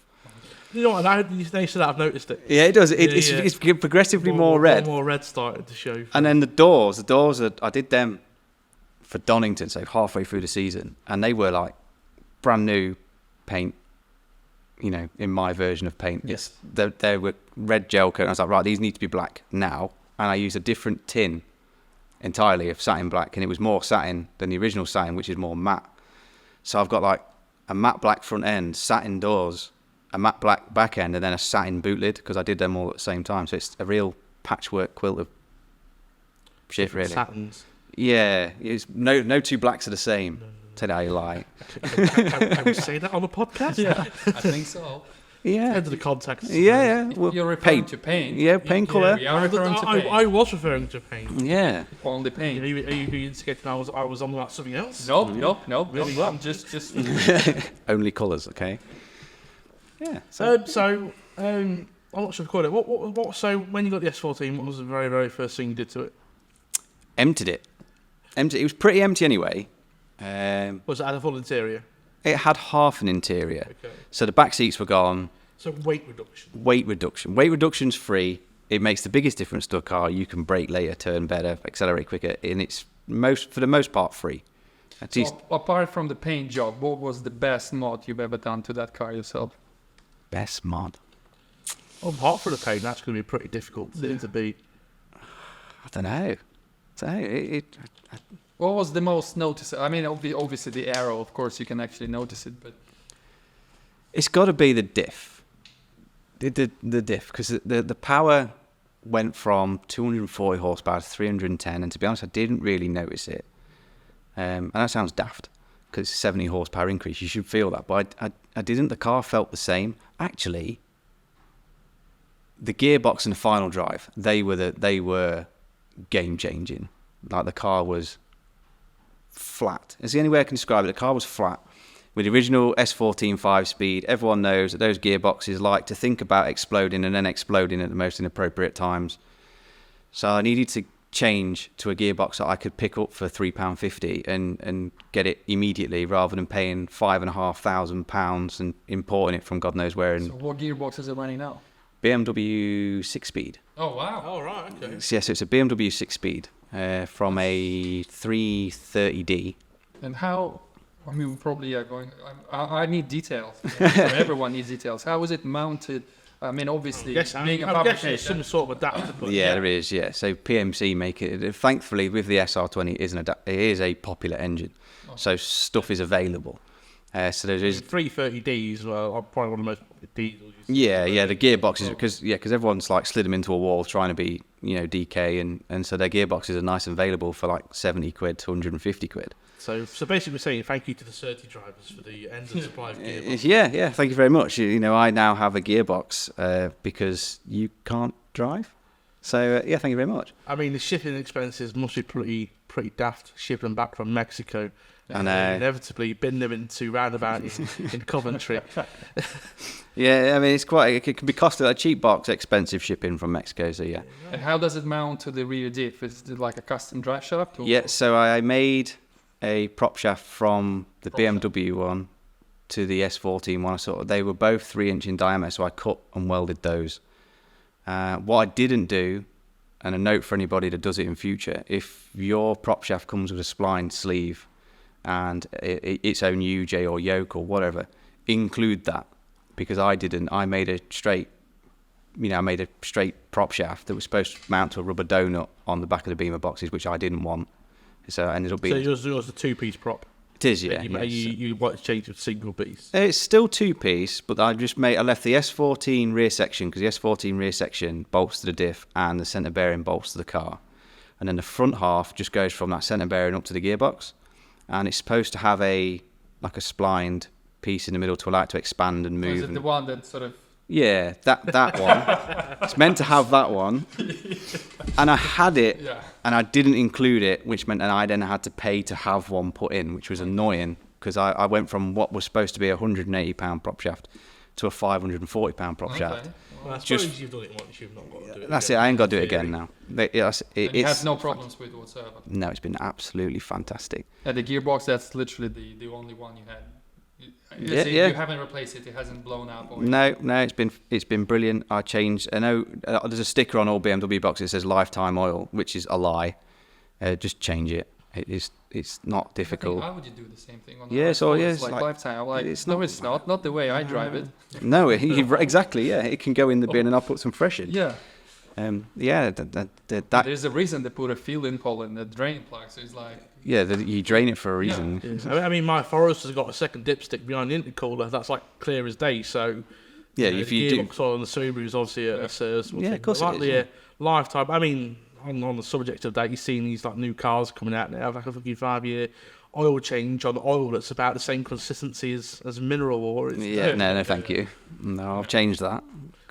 You know what? Now you said that, I've noticed it. Yeah, it does. It's progressively more red. More red started to show. And then the doors I did them for Donington, so halfway through the season, and they were like brand new paint. In my version of paint, yes, they were red gel coat. And I was like, right, these need to be black now, and I used a different tin entirely of satin black, and it was more satin than the original satin, which is more matte. So I've got like a matte black front end, satin doors, a matte black back end and then a satin boot lid because I did them all at the same time. So it's a real patchwork quilt of shit, really. Satins. Yeah, it's no two blacks are the same. Tell you how you lie. Can we say that on the podcast? Yeah, I think so. Yeah. Depends on the context. Yeah. Well, You're referring to paint. Yeah, paint colour. We are referring to paint. I was referring to paint. Yeah. Only paint. Are you indicating I was on about something else? No. Really? I'm just. Only colours, okay? Yeah. I'm not sure if I called it. What? So when you got the S14, what was the very, very first thing you did to it? Emptied it. It was pretty empty anyway. Was it had a full interior? It had half an interior. Okay. So the back seats were gone. So weight reduction. Weight reduction's free. It makes the biggest difference to a car. You can brake later, turn better, accelerate quicker, and it's for the most part free. At least Apart from the paint job, what was the best mod you've ever done to that car yourself? best mod. Well, apart from the paint, that's going to be pretty difficult to beat. I don't know. What was the most noticeable? I mean, obviously the aero, of course, you can actually notice it, but It's got to be the diff. The diff, because the power went from 240 horsepower to 310, and to be honest, I didn't really notice it. And that sounds daft, because it's a 70 horsepower increase. You should feel that, but I didn't. The car felt the same. Actually, the gearbox and the final drive, they were game changing. Like, the car was flat. It's the only way I can describe it. The car was flat. With the original S14 5-speed, everyone knows that those gearboxes like to think about exploding and then exploding at the most inappropriate times. So I needed to change to a gearbox that I could pick up for £3.50 and get it immediately, rather than paying £5,500 and importing it from God knows where. so what gearbox is it running now? BMW 6-speed. Oh, wow. Oh, right, okay. So, yes, it's a BMW 6-speed from a 330D. And how... I mean, we probably are going... I need details. So everyone needs details. How is it mounted? I mean, obviously, being a I'm guessing fabricator... it's some sort of adapter. But Yeah, there is. Yeah, so PMC make it. Thankfully, with the SR20, it is a popular engine, so stuff is available. So there is. 330Ds are probably one of the most popular diesels. Yeah, the gearboxes because everyone's like slid them into a wall trying to be DK, and so their gearboxes are nice and available for like 70 quid to 150 quid. So basically, we're saying thank you to the Surtees drivers for the end of supply of gearboxes. Yeah. Thank you very much. I now have a gearbox because you can't drive. So yeah, thank you very much. I mean, the shipping expenses must be pretty daft shipping them back from Mexico. I know. Inevitably, bin them into roundabout in Coventry. Yeah, I mean it can be costly. A cheap box, expensive shipping from Mexico. So yeah. And how does it mount to the rear diff? Is it like a custom drive shaft? Or? Yeah, so I made a prop shaft from the BMW one to the S14 one. They were both 3-inch in diameter, so I cut and welded those. What I didn't do, and a note for anybody that does it in future, if your prop shaft comes with a splined sleeve and its own UJ or yoke or whatever, include that, because I didn't. I made a straight prop shaft that was supposed to mount to a rubber donut on the back of the Beamer boxes, which I didn't want. So I ended up being... So yours a two-piece prop? It is, yeah. You want to change it to single piece? It's still two-piece, but I left the S14 rear section, because the S14 rear section bolts to the diff and the centre bearing bolts to the car. And then the front half just goes from that centre bearing up to the gearbox. And it's supposed to have a splined piece in the middle to allow it to expand and move. Is it the one that sort of... Yeah, that one. It's meant to have that one. And I had it, and I didn't include it, which meant that I then had to pay to have one put in, which was annoying, because I went from what was supposed to be a £180 prop shaft to a £540 prop shaft. Well, I suppose you've done it once, you've not got to do it That's again. I ain't got to do it again now. you had no problems with it whatsoever? No, it's been absolutely fantastic. And the gearbox, that's literally the only one you had? You haven't replaced it, it hasn't blown up? Or No, it's been brilliant. I changed. I know there's a sticker on all BMW boxes that says lifetime oil, which is a lie. Just change it. It's not difficult. Why would you do the same thing? On It's like lifetime. It's not the way I drive it. No, exactly. Yeah, it can go in the bin and I'll put some fresh in. Yeah. That. There's a reason they put a fill-in pole in the drain plug, so it's like... Yeah, you drain it for a reason. I mean, my Forester's got a second dipstick behind the intercooler. That's like clear as day. So Yeah, you know, if the you do. gearbox oil on the Subaru is obviously a serviceable Yeah, thing. of course But it like is, the lifetime. I mean, on the subject of that, you've seen these like new cars coming out now, like a fucking 5-year oil change on oil that's about the same consistency as mineral oil. No, thank you. No, I've changed that.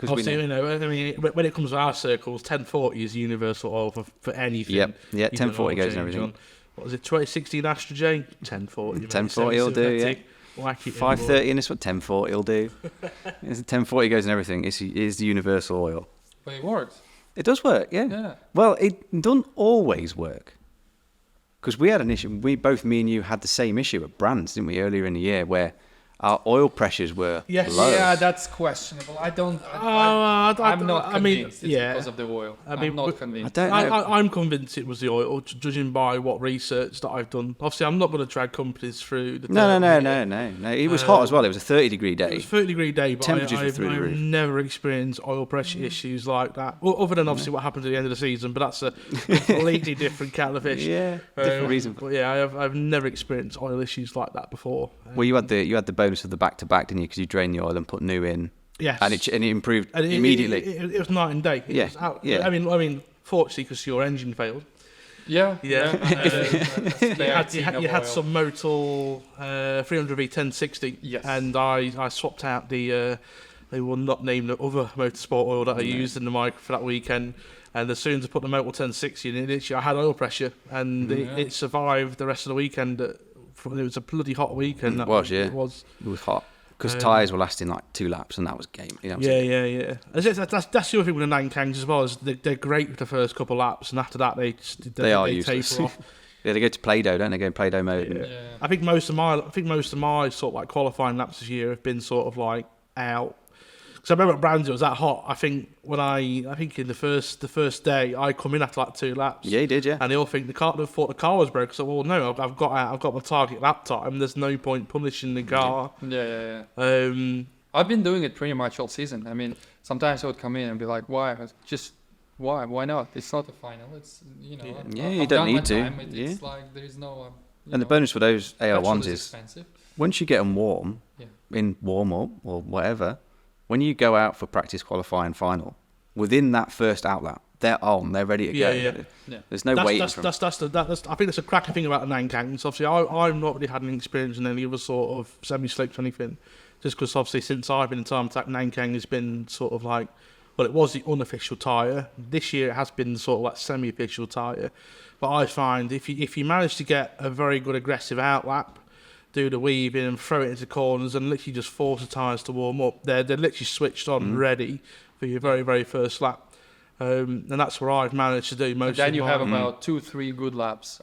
Obviously, you know, I mean, when it comes to our circles, 1040 is universal oil for anything. Yep, yeah, You put an 1040 oil goes in change everything. on. What was it, 2016 Astra J? 1040. mate. 1040 will do, yeah. Whack it in, 530 in this one, 1040 will do. 1040 goes in everything. It is the universal oil. But it works. It does work, yeah. Yeah. Well, it doesn't always work. Because we had an issue, me and you had the same issue at Brands, didn't we, earlier in the year, where our oil pressures were Yes. low. Yeah, that's questionable. I'm not convinced it's because of the oil. I'm not convinced. I don't know. I'm convinced it was the oil, judging by what research that I've done. Obviously, I'm not going to drag companies through the No. It was hot as well. It was a 30-degree It day. was a 30-degree day, but Temperatures were through the I've roof. never experienced oil pressure issues like that. Well, other than obviously what happened at the end of the season, but that's a completely different kettle of fish. Yeah, different reason. But yeah, I've never experienced oil issues like that before. Well, you had the bonus of the back-to-back, didn't you? Because you drained the oil and put new in. Yes, And it improved And immediately. It was night and day. It Yeah, was out. yeah. I mean, fortunately, because your engine failed. Yeah. Yeah. That's You had some Motul 300V 1060, Yes. and I swapped out the they will not name the other motorsport oil that I used in the mic for that weekend. And as soon as I put the Motul 1060 in it, I had oil pressure, and it survived the rest of the weekend. It was a bloody hot weekend. It was, yeah. It was. It was hot. Because tyres were lasting like 2 laps, and that was game. You know what I'm saying? Yeah. That's the other thing with the Nankangs as well. Is they're great for the first couple of laps, and after that they are taper useless. off. Yeah, they go to Play-Doh, don't they? Go in Play-Doh mode. Yeah. Yeah. I think most of my sort of like qualifying laps this year have been sort of like out. Because I remember at Brands it was that hot. I think in the first day I come in after like 2 laps. Yeah, he did, yeah. And they all think they thought the car was broke. So well, no, I've got my target lap time. There's no point punishing the car. Yeah. I've been doing it pretty much all season. I mean, sometimes I would come in and be like, why? Why not? It's not the final. It's, you know. Yeah, I've you don't done my need to. time. It's Yeah. like there is no. And the bonus for those petrol AR1s is, expensive. once you get them warm, in warm-up or whatever, when you go out for practice qualifying final, within that first outlap, they're on, they're ready to go. Yeah. There's no waiting for them. I think that's a cracking thing about the Nankangs. Obviously, I've not really had any experience in any other sort of semi-slicks or anything. Just because obviously since I've been in Time Attack, Nankang has been sort of like, well, it was the unofficial tyre. This year it has been sort of like semi-official tyre. But I find if you manage to get a very good aggressive outlap, do the weave in and throw it into corners and literally just force the tyres to warm up, they're literally switched on, ready for your very, very first lap. And that's what I've managed to do most of the time. Then you have about 2-3 good laps.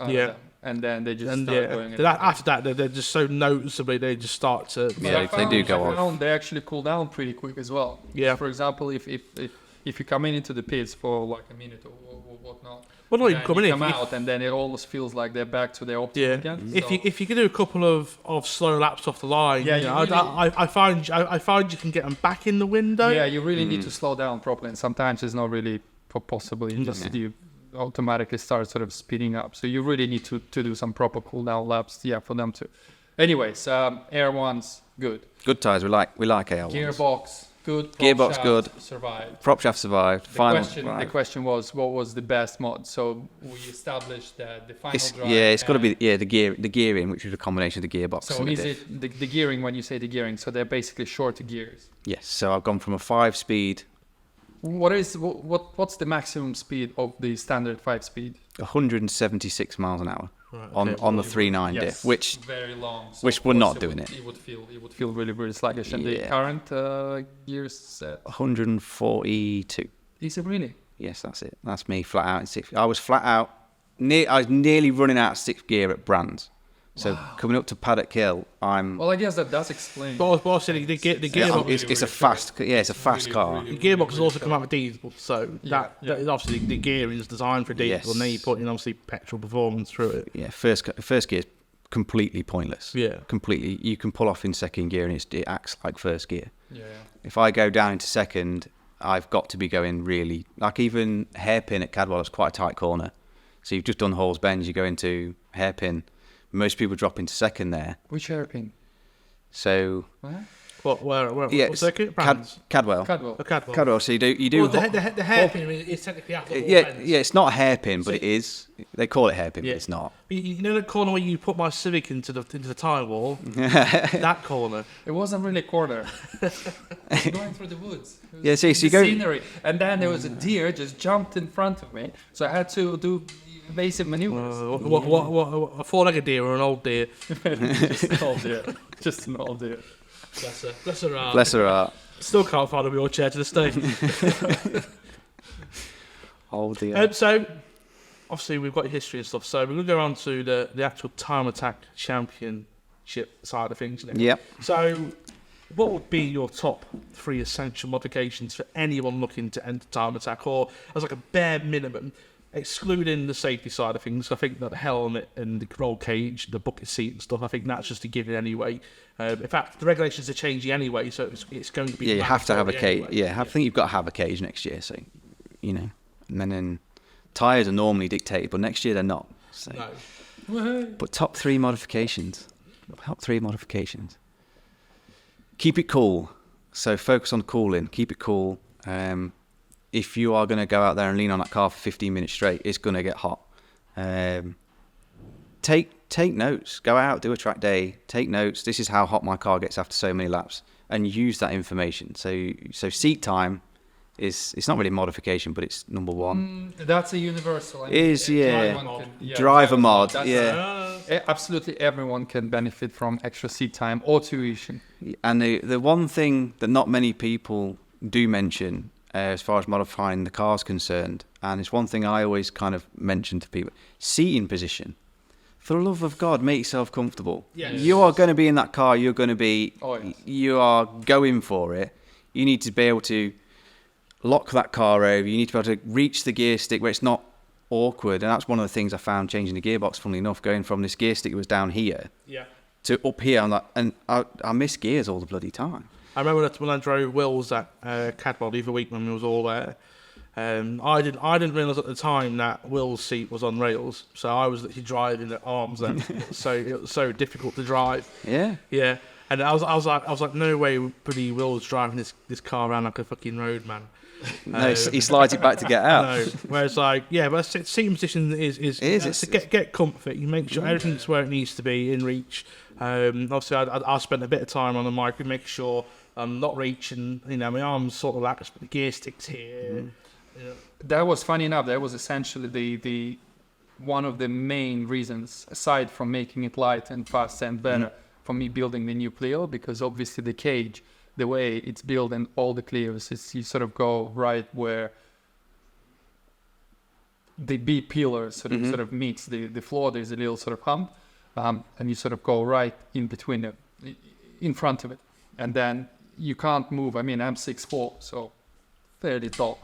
And then they just start going. After that, they're just so noticeably, they just start to. Yeah, they do go off. They actually cool down pretty quick as well. Yeah. For example, if you come into the pits for like a minute or whatnot, well, not even coming in. Come out, and then it almost feels like they're back to their optimum again. If you can do a couple of slow laps off the line, I find you can get them back in the window. Yeah, you really need to slow down properly, and sometimes it's not really possible. You automatically start sort of speeding up. So you really need to do some proper cool down laps, for them to. Anyways, Air Ones, good. Good tyres, we like AR1s. Gearbox, good. Gearbox, shaft, good. Survived. Prop shaft survived. The question was, what was the best mod? So we established that the final drive. Yeah, it's got to be the gearing, which is a combination of the gearbox. So and is diff. it the gearing? When you say the gearing, so they're basically shorter gears. Yes. So I've gone from a 5-speed. What's the maximum speed of the standard 5-speed? 176 miles an hour on the 3.9 diff, which very long. So which we're not doing it. It would feel really, really sluggish. And the current gears set 142. Is it really? Yes, that's it. That's me flat out in 6. I was flat out. I was nearly running out of 6th gear at Brands. So coming up to Paddock Hill, Well, I guess that does explain. But also the gearbox. It's a fast. Yeah, it's a fast car. The gearbox has also come out with diesel, so that is obviously the gearing is designed for diesel, and then you put in obviously petrol performance through it. Yeah, first gear is completely pointless. Yeah, completely. You can pull off in second gear, and it acts like first gear. Yeah. If I go down into second, I've got to be going really like even hairpin at Cadwell is quite a tight corner. So you've just done Hall's Bend, you go into hairpin. Most people drop into second there. Which hairpin? So, What? What circuit? Brands? Cadwell. Cadwell. Cadwell. So you do. Well, the hairpin is technically after all Yeah, ends. it's not a hairpin, but it is. They call it hairpin, but it's not. You know the corner where you put my Civic into the tyre wall? That corner. It wasn't really a corner. Going through the woods. Yeah, see, so you go. Scenery. And then there was a deer just jumped in front of me, so I had to do evasive maneuvers. What, a four-legged deer or an old deer? Just an old deer. Just an old deer. Bless her heart. Bless her heart. Still can't find a wheelchair to this day. Oh dear. So, obviously, we've got your history and stuff. So, we're going to go on to the actual Time Attack Championship side of things now. Yep. So, what would be your top 3 essential modifications for anyone looking to enter Time Attack, or as like a bare minimum, excluding the safety side of things? I think that the helmet and the roll cage, the bucket seat and stuff, I think that's just a given anyway. In fact, the regulations are changing anyway, so it's going to be. Yeah, you have to have a cage. Anyway. Yeah, I think you've got to have a cage next year. So, and then tyres are normally dictated, but next year they're not. So. No. But top 3 modifications. Keep it cool. So focus on cooling. Keep it cool. If you are going to go out there and lean on that car for 15 minutes straight, it's going to get hot. Take notes. Go out, do a track day. Take notes. This is how hot my car gets after so many laps, and use that information. So seat time it's not really a modification, but it's number 1. That's a universal. Driver mod. Absolutely, everyone can benefit from extra seat time or tuition. And the one thing that not many people do mention, as far as modifying the car is concerned, and it's one thing I always kind of mention to people: seating position. For the love of God, make yourself comfortable. Yes. You are going to be in that car. You're going to be. Oh, yes. You are going for it. You need to be able to lock that car over. You need to be able to reach the gear stick where it's not awkward. And that's one of the things I found changing the gearbox. Funnily enough, going from this gear stick that was down here to up here, and I miss gears all the bloody time. I remember that when I drove Will's at Cadwell the other week when we was all there. I didn't realise at the time that Will's seat was on rails, so I was literally driving at arm's length. So it was so difficult to drive. Yeah. And I was like, no way, bloody Will's driving this car around like a fucking road man. No, he slides it back to get out. No. Whereas but seating position is to get comfort. You make sure everything's where it needs to be in reach. Obviously, I spent a bit of time on the mic and make sure I'm not reaching. My arms sort of like the gear sticks here. That was funny enough. That was essentially the one of the main reasons, aside from making it light and fast and better, for me building the new Clio, because obviously the cage, the way it's built and all the Clios, is you sort of go right where the B pillar sort of meets the floor. There's a little sort of hump, and you sort of go right in between it, in front of it, and then you can't move. I mean, I'm 6'4", so fairly tall.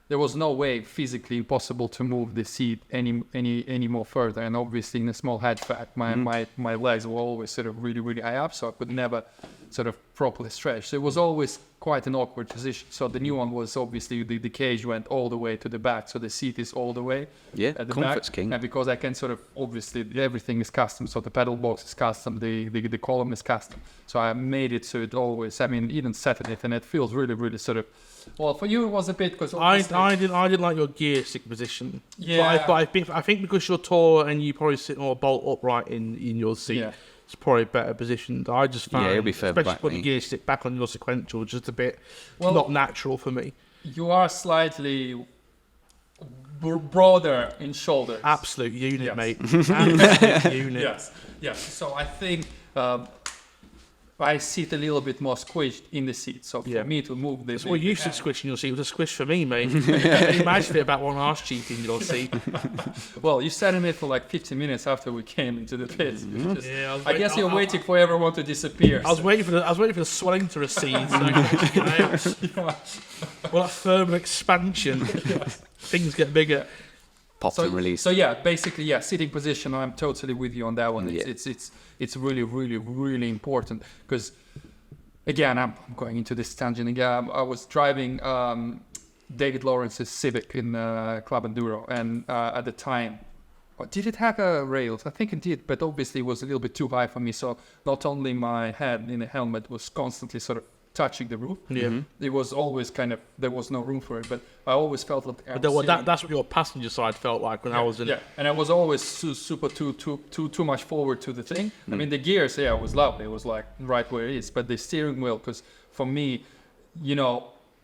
There was no way physically impossible to move the seat any more further. And obviously in a small hatchback, my legs were always sort of really, really high up, so I could never sort of properly stretch. So it was always quite an awkward position. So the new one was obviously the cage went all the way to the back, so the seat is all the way at the comfort's back. king. And because I can sort of, obviously everything is custom, so the pedal box is custom, the column is custom. So I made it so it always, even set it, and it feels really, really sort of. Well, for you it was a bit because I didn't like your gear stick position. Yeah. But I think because you're taller and you probably sit more bolt upright in your seat, it's probably better positioned. I just found, it'll be further especially back, putting the gear stick back on your sequential, just a bit not natural for me. You are slightly broader in shoulders. Absolute unit, mate. Absolute unit. Yes. So I think I sit a little bit more squished in the seat. So for me to move this. Well, you should squish in your seat. It was a squish for me, mate. You might fit about one arse cheek in your seat. Well, you sat in it for like 15 minutes after we came into the pits. Mm-hmm. I guess you're waiting for everyone to disappear. I was waiting for the swelling to recede. Well, that further expansion, things get bigger. Popped and released. So basically, sitting position. I'm totally with you on that one. It's really, really, really important because, again, I'm going into this tangent again. I was driving David Lawrence's Civic in Club Enduro, and at the time, Did it have a rails? I think it did, but obviously it was a little bit too high for me. So not only my head in the helmet was constantly sort of touching the roof. Yeah. It was always kind of, there was no room for it, but I always felt like That's what your passenger side felt like when I was in. Yeah, and I was always super too much forward to the thing. I mean, the gears, it was lovely. It was like right where it is, but the steering wheel, because for me,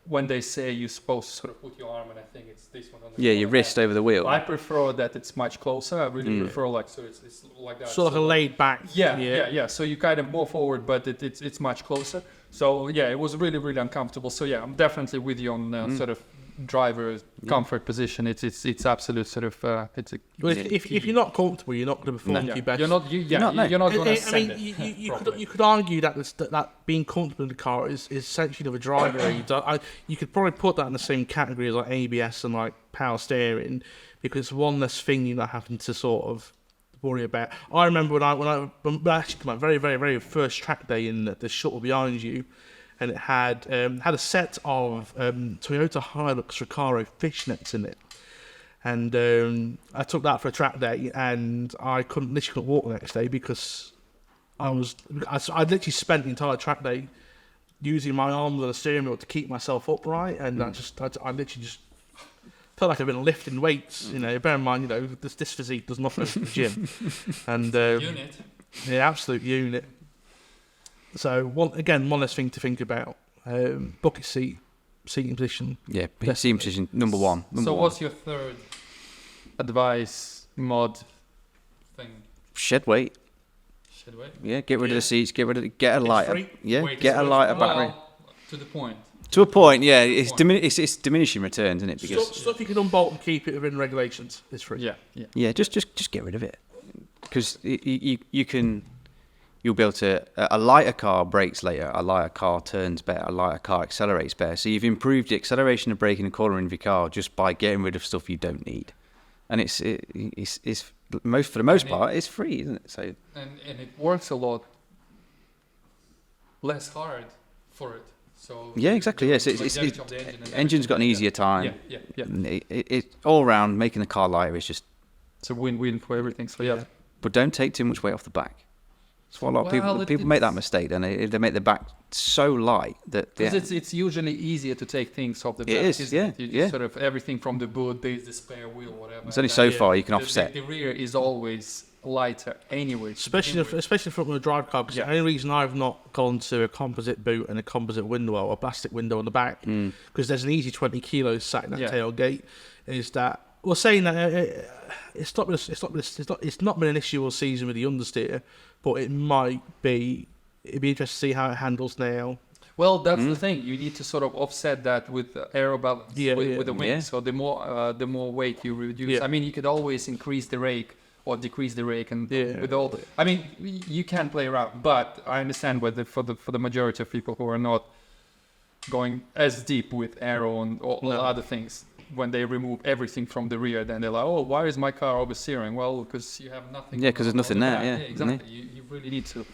when they say you're supposed to sort of put your arm, and I think it's this one on the your wrist over the wheel. I prefer that it's much closer. I really prefer so it's like that. Sort of a laid back. Yeah. So you kind of more forward, but it's much closer. So yeah, it was really, really uncomfortable. So yeah, I'm definitely with you on sort of driver comfort position. It's absolute sort of it's a. Well, if you're not comfortable, you're not going to perform to your best. You're not going to send it. You could argue that being comfortable in the car is essentially of a driver aid. You could probably put that in the same category as like ABS and like power steering, because it's one less thing you're not having to sort of worry about. I remember when I actually my very, very, very first track day in the shuttle behind you, and it had a set of Toyota Hilux Recaro fishnets in it, and I took that for a track day, and I literally couldn't walk the next day because I literally spent the entire track day using my arms on the steering wheel to keep myself upright, and I literally just felt like I've been lifting weights. Bear in mind, this physique does nothing at the gym, and unit. Yeah, absolute unit. So one less thing to think about. Bucket seating position. Yeah, seating position number one. What's your third advice mod thing? Shed weight. Yeah, get rid of the seats. Get a lighter. Yeah, get a lighter battery. To the point. To a point, yeah. It's diminishing returns, isn't it? Because stuff you can unbolt and keep it within regulations is free. Yeah. Just get rid of it, because you'll be able to. A lighter car brakes later. A lighter car turns better. A lighter car accelerates better. So you've improved the acceleration and braking and cornering of your car just by getting rid of stuff you don't need, and it's for the most part it's free, isn't it? So and it works a lot less hard for it. So yeah, exactly. Yes, engine's got an easier time. Yeah. It all round making the car lighter is just. It's a win-win for everything. So yeah. But don't take too much weight off the back. That's what a lot of people make that mistake, and they make the back so light that. Because it's usually easier to take things off the back. It is, yeah. Sort of everything from the boot, there's the spare wheel, whatever. It's only so far you can offset. The rear is always lighter anyway. Especially front wheel drive car, because the only reason I've not gone to a composite boot and a composite window or a plastic window on the back, because there's an easy 20 kilos sat in that tailgate, is that saying that it's not been an issue all season with the understeer, but it'd be interesting to see how it handles now. Well, that's the thing. You need to sort of offset that with aero balance with the wing. Yeah. So the more weight you reduce. Yeah. I mean, you could always increase the rake or decrease the rake, and with all. I mean, you can play around, but I understand whether for the majority of people who are not going as deep with aero and all other things, when they remove everything from the rear, then they're like, oh, why is my car oversteering? Well, because you have nothing. Yeah, because there's nothing there. Yeah, exactly. You really need to,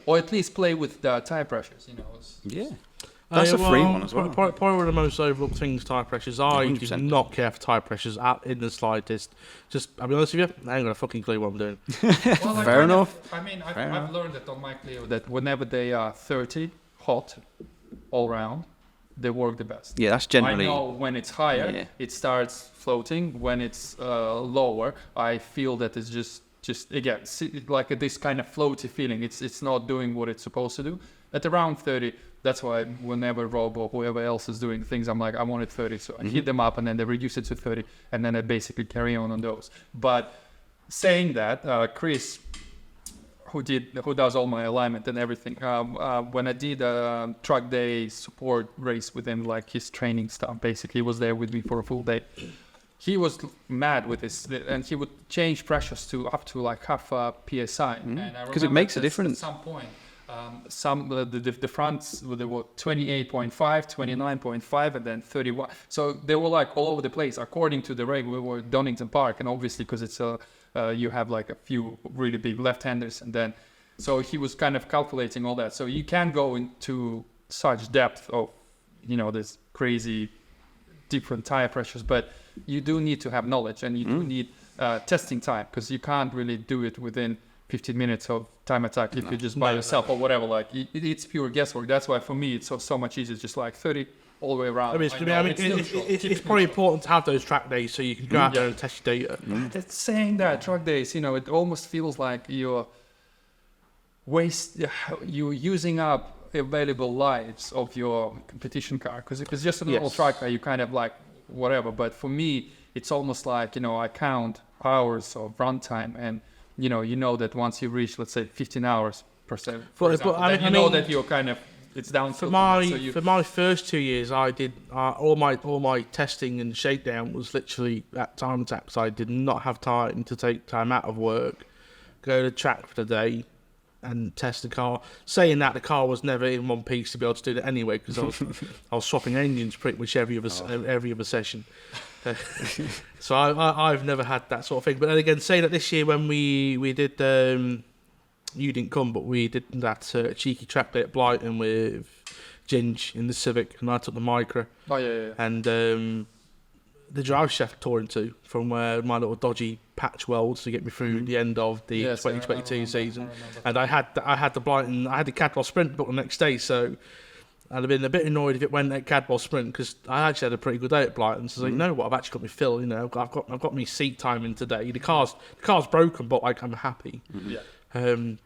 or at least play with the tire pressures. Yeah. That's a free one as well. Probably one of the most overlooked things, tire pressures. I do not care for tire pressures in the slightest. I'll be honest with you, I ain't got a fucking clue what I'm doing. Fair enough. I've learned that on my Clio, that whenever they are 30 hot all round, they work the best. Yeah, that's generally. I know when it's higher, it starts floating. When it's lower, I feel that it's just again like this kind of floaty feeling. It's not doing what it's supposed to do. At around 30, that's why whenever Rob or whoever else is doing things, I'm like, I want it 30. So I hit them up, and then they reduce it to 30, and then I basically carry on those. But saying that, Chris, who does all my alignment and everything, when I did a truck day support race with him, like his training stuff, basically he was there with me for a full day. He was mad with this, and he would change pressures to up to like half a psi, because it makes a difference. At some point, the fronts they were 28.5, 29.5, and then 31. So they were like all over the place. According to the reg, we were Donington Park, and obviously because it's you have like a few really big left-handers, and then so he was kind of calculating all that. So you can go into such depth of this crazy different tire pressures, but you do need to have knowledge, and you do need testing time, because you can't really do it within 15 minutes of time attack if you're just by yourself or whatever. Like it's pure guesswork. That's why for me it's so much easier, just like 30 all the way around. It's probably important to have those track days so you can go out there and test your data. That's saying that track days, it almost feels like you're using up available lives of your competition car, because if it's just a normal track car, you kind of like whatever. But for me, it's almost like I count hours of runtime, and you know that once you reach, let's say, 15 hours per se, that you're kind of, it's down for my first 2 years. I did all my testing and shakedown was literally at time attack, so I did not have time to take time out of work, go to track for the day and test the car. Saying that, the car was never in one piece to be able to do that anyway, because I was swapping engines pretty much every other session. So I've never had that sort of thing. But then again, saying that, this year when we did, you didn't come, but we did that cheeky track day at Blighton with Ginge in the Civic, and I took the Micra. Oh yeah. And the drive shaft tore into from my little dodgy patch welds to get me through the end of the 2022 season. And I had the Blighton, I had the Cadwell Sprint booked the next day, so I'd have been a bit annoyed if it went at Cadwell Sprint, because I actually had a pretty good day at Blighton. So I was like, you know what, I've actually got my fill. I've got my seat time in today. The car's broken, but like I'm happy. That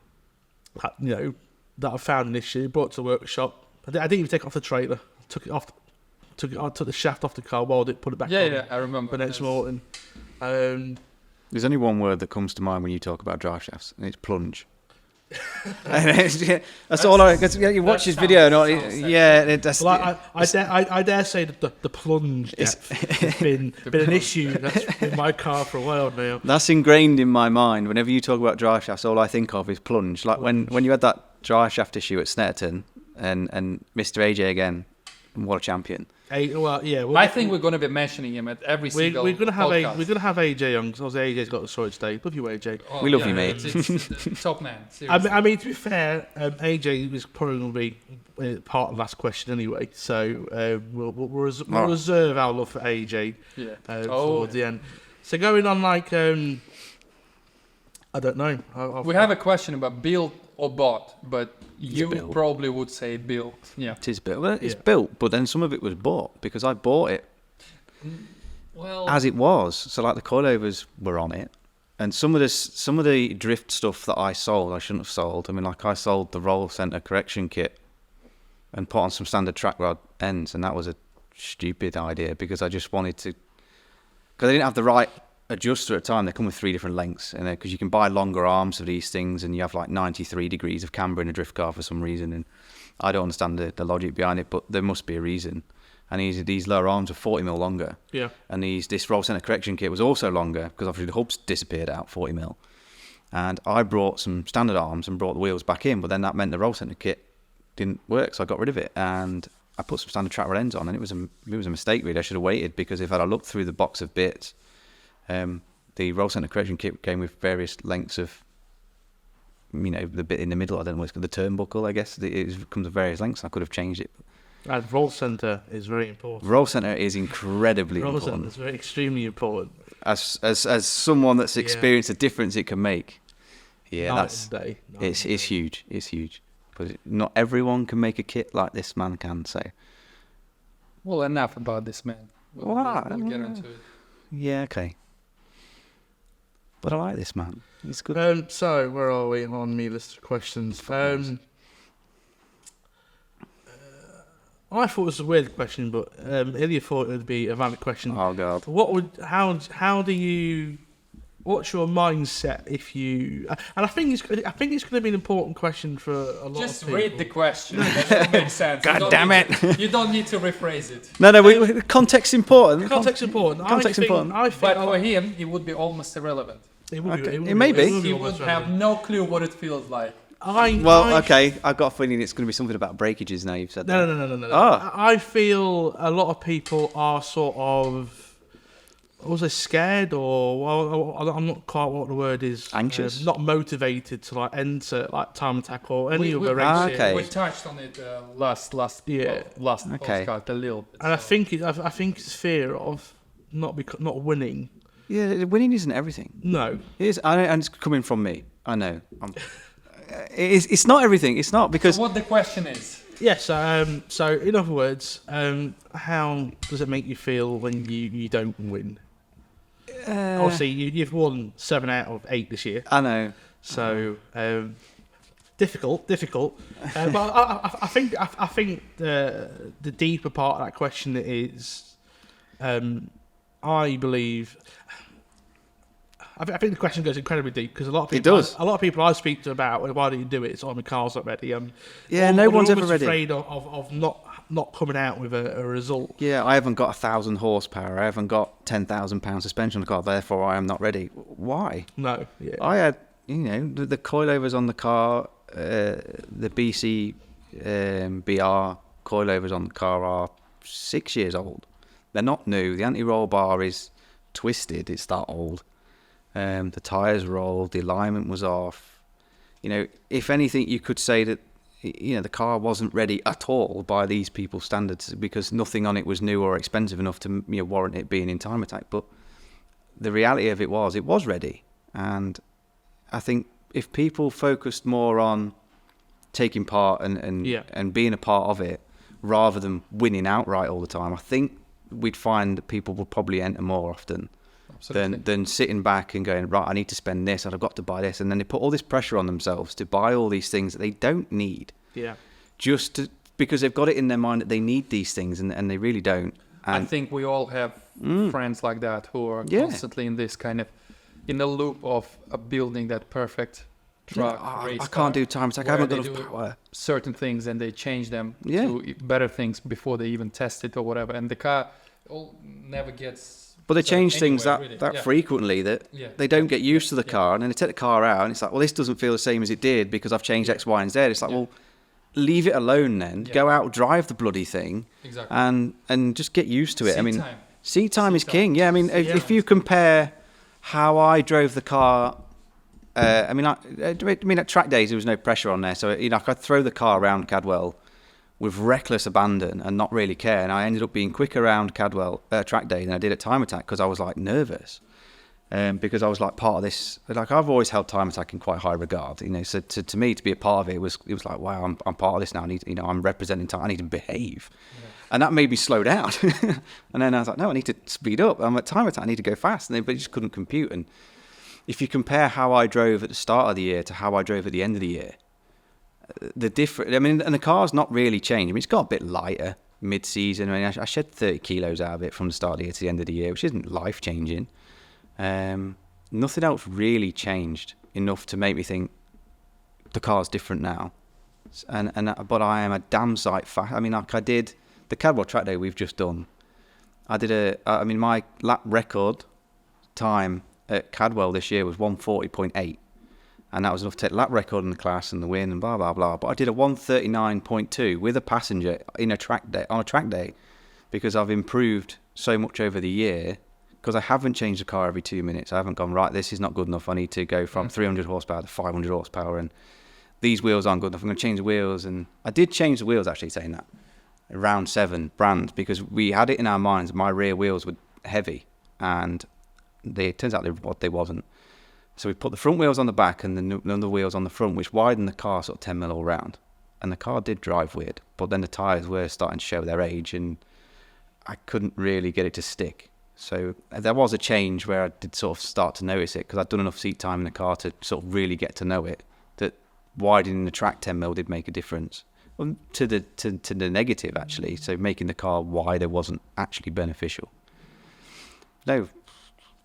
I found an issue, brought it to the workshop. I didn't even take it off the trailer. I took the shaft off the car, welded it, put it back on. Yeah, I remember. The next morning. There's only one word that comes to mind when you talk about drive shafts, and it's plunge. That's all I. You watch his video, I dare say that the plunge depth has been an issue that's in my car for a while now. That's ingrained in my mind. Whenever you talk about drive shafts, all I think of is plunge. Like when you had that drive shaft issue at Snetterton and Mr. AJ again, what a champion. I think we're going to be mentioning him at every single we're going to have podcast. We're going to have AJ on, because AJ's got the sorted today. Love you, AJ. We love you, mate. It's top man. Seriously. I mean, to be fair, AJ was probably going to be part of the last question anyway. So we'll reserve our love for AJ towards the end. So going on, like, I don't know. We have a question about built or bought, but you built. probably would say built. Yeah, it is built. Well, it's built, but then some of it was bought, because I bought it as it was. So like the coilovers were on it, and some of the drift stuff that I sold, I shouldn't have sold. I mean, like I sold the roll center correction kit and put on some standard track rod ends, and that was a stupid idea, because I just wanted to, because I didn't have the right adjuster at the time. They come with 3 different lengths, and because you can buy longer arms for these things, and you have like 93 degrees of camber in a drift car for some reason, and I don't understand the logic behind it, but there must be a reason. And these lower arms are 40mm longer, and this roll center correction kit was also longer, because obviously the hubs disappeared out 40mm, and I brought some standard arms and brought the wheels back in, but then that meant the roll center kit didn't work, so I got rid of it, and I put some standard track rod ends on, and it was a mistake really. I should have waited, because if I'd looked through the box of bits, the roll center correction kit came with various lengths of, the bit in the middle, I don't know what's called, the turnbuckle, I guess. It comes with various lengths. I could have changed it. And roll center is very important. Roll center is incredibly important. Roll center is very extremely important. As someone that's experienced the difference it can make. Yeah, it's huge. It's huge. But not everyone can make a kit like this man can. So. Well, enough about this man. We'll get into it. Yeah. Okay. But I like this man. He's good. So, where are we on my list of questions? I thought it was a weird question, but Ilya thought it would be a valid question. Oh God! What's your mindset if you? And I think it's going to be an important question for a lot of people. Just read the question. That makes sense. God damn it! You don't need to rephrase it. No. Context's important. Context's important. But for him, it would be almost irrelevant. It may be. He would have no clue what it feels like. Okay. I've got a feeling it's going to be something about breakages now you've said that. No. Oh. I feel a lot of people are sort of, was I scared, or I'm not quite what the word is. Anxious? Not motivated to like enter like time attack or any other race. Okay. We touched on it last podcast a little bit. And I think it's fear of not winning. Yeah, winning isn't everything. No. It is, and it's coming from me. I know. It's not everything. It's not because... So what the question is? Yes, so in other words, how does it make you feel when you don't win? Obviously, you've won 7 out of 8 this year. I know. So, difficult. But I think the deeper part of that question is, I believe... I think the question goes incredibly deep because a lot of people. It does. A lot of people I speak to about why do you do it? It's my car's not ready. Yeah, no one's ever ready. Afraid of not coming out with a result. Yeah, I haven't got 1,000 horsepower. I haven't got £10,000 suspension on the car. Therefore, I am not ready. Why? No. Yeah. I had, the coilovers on the car, the BC BR coilovers on the car are 6 years old. They're not new. The anti-roll bar is twisted. It's that old. The tyres were old, the alignment was off. If anything, you could say that, the car wasn't ready at all by these people's standards because nothing on it was new or expensive enough to warrant it being in time attack. But the reality of it was ready. And I think if people focused more on taking part and being a part of it rather than winning outright all the time, I think we'd find that people would probably enter more often. Than sitting back and going, right, I need to spend this and I've got to buy this. And then they put all this pressure on themselves to buy all these things that they don't need. Yeah. Because they've got it in their mind that they need these things and they really don't. And I think we all have friends like that who are constantly in this kind of, in the loop of building that perfect truck. I can't do time attack. I haven't got enough power. Certain things and they change them to better things before they even test it or whatever. And the car never gets... But they change things that frequently that they don't get used to the car, and then they take the car out, and it's like, well, this doesn't feel the same as it did because I've changed X, Y, and Z. It's like, well, leave it alone then. Go out, drive the bloody thing, and just get used to it. Seat time is king. Yeah, if you compare how I drove the car, at track days there was no pressure on there, so I could throw the car around Cadwell with reckless abandon and not really care, and I ended up being quicker around Cadwell track day than I did at time attack because I was like nervous, because I was like part of this. Like I've always held time attack in quite high regard, So to me to be a part of it was like, wow, I'm part of this now. I need, I'm representing time. I need to behave, and that made me slow down. And then I was like, no, I need to speed up. I'm at time attack. I need to go fast, and they just couldn't compute. And if you compare how I drove at the start of the year to how I drove at the end of the year, the different, and the car's not really changed. It's got a bit lighter mid-season. I shed 30 kilos out of it from the start of the year to the end of the year, which isn't life-changing. Nothing else really changed enough to make me think the car's different now. But I am a damn sight fast. I did the Cadwell track day we've just done. I did my lap record time at Cadwell this year was 140.8. And that was enough to take lap record in the class and the win and blah, blah, blah. But I did a 139.2 with a passenger on a track day because I've improved so much over the year because I haven't changed the car every 2 minutes. I haven't gone, right, this is not good enough. I need to go from 300 horsepower to 500 horsepower and these wheels aren't good enough. I'm going to change the wheels. And I did change the wheels, actually, saying that. Round 7 brand because we had it in our minds my rear wheels were heavy and it turns out they wasn't. So we put the front wheels on the back and the wheels on the front, which widened the car sort of 10 mil all round. And the car did drive weird, but then the tyres were starting to show their age and I couldn't really get it to stick. So there was a change where I did sort of start to notice it because I'd done enough seat time in the car to sort of really get to know it, that widening the track 10 mil did make a difference. Well, to the negative, actually. So making the car wider wasn't actually beneficial. No.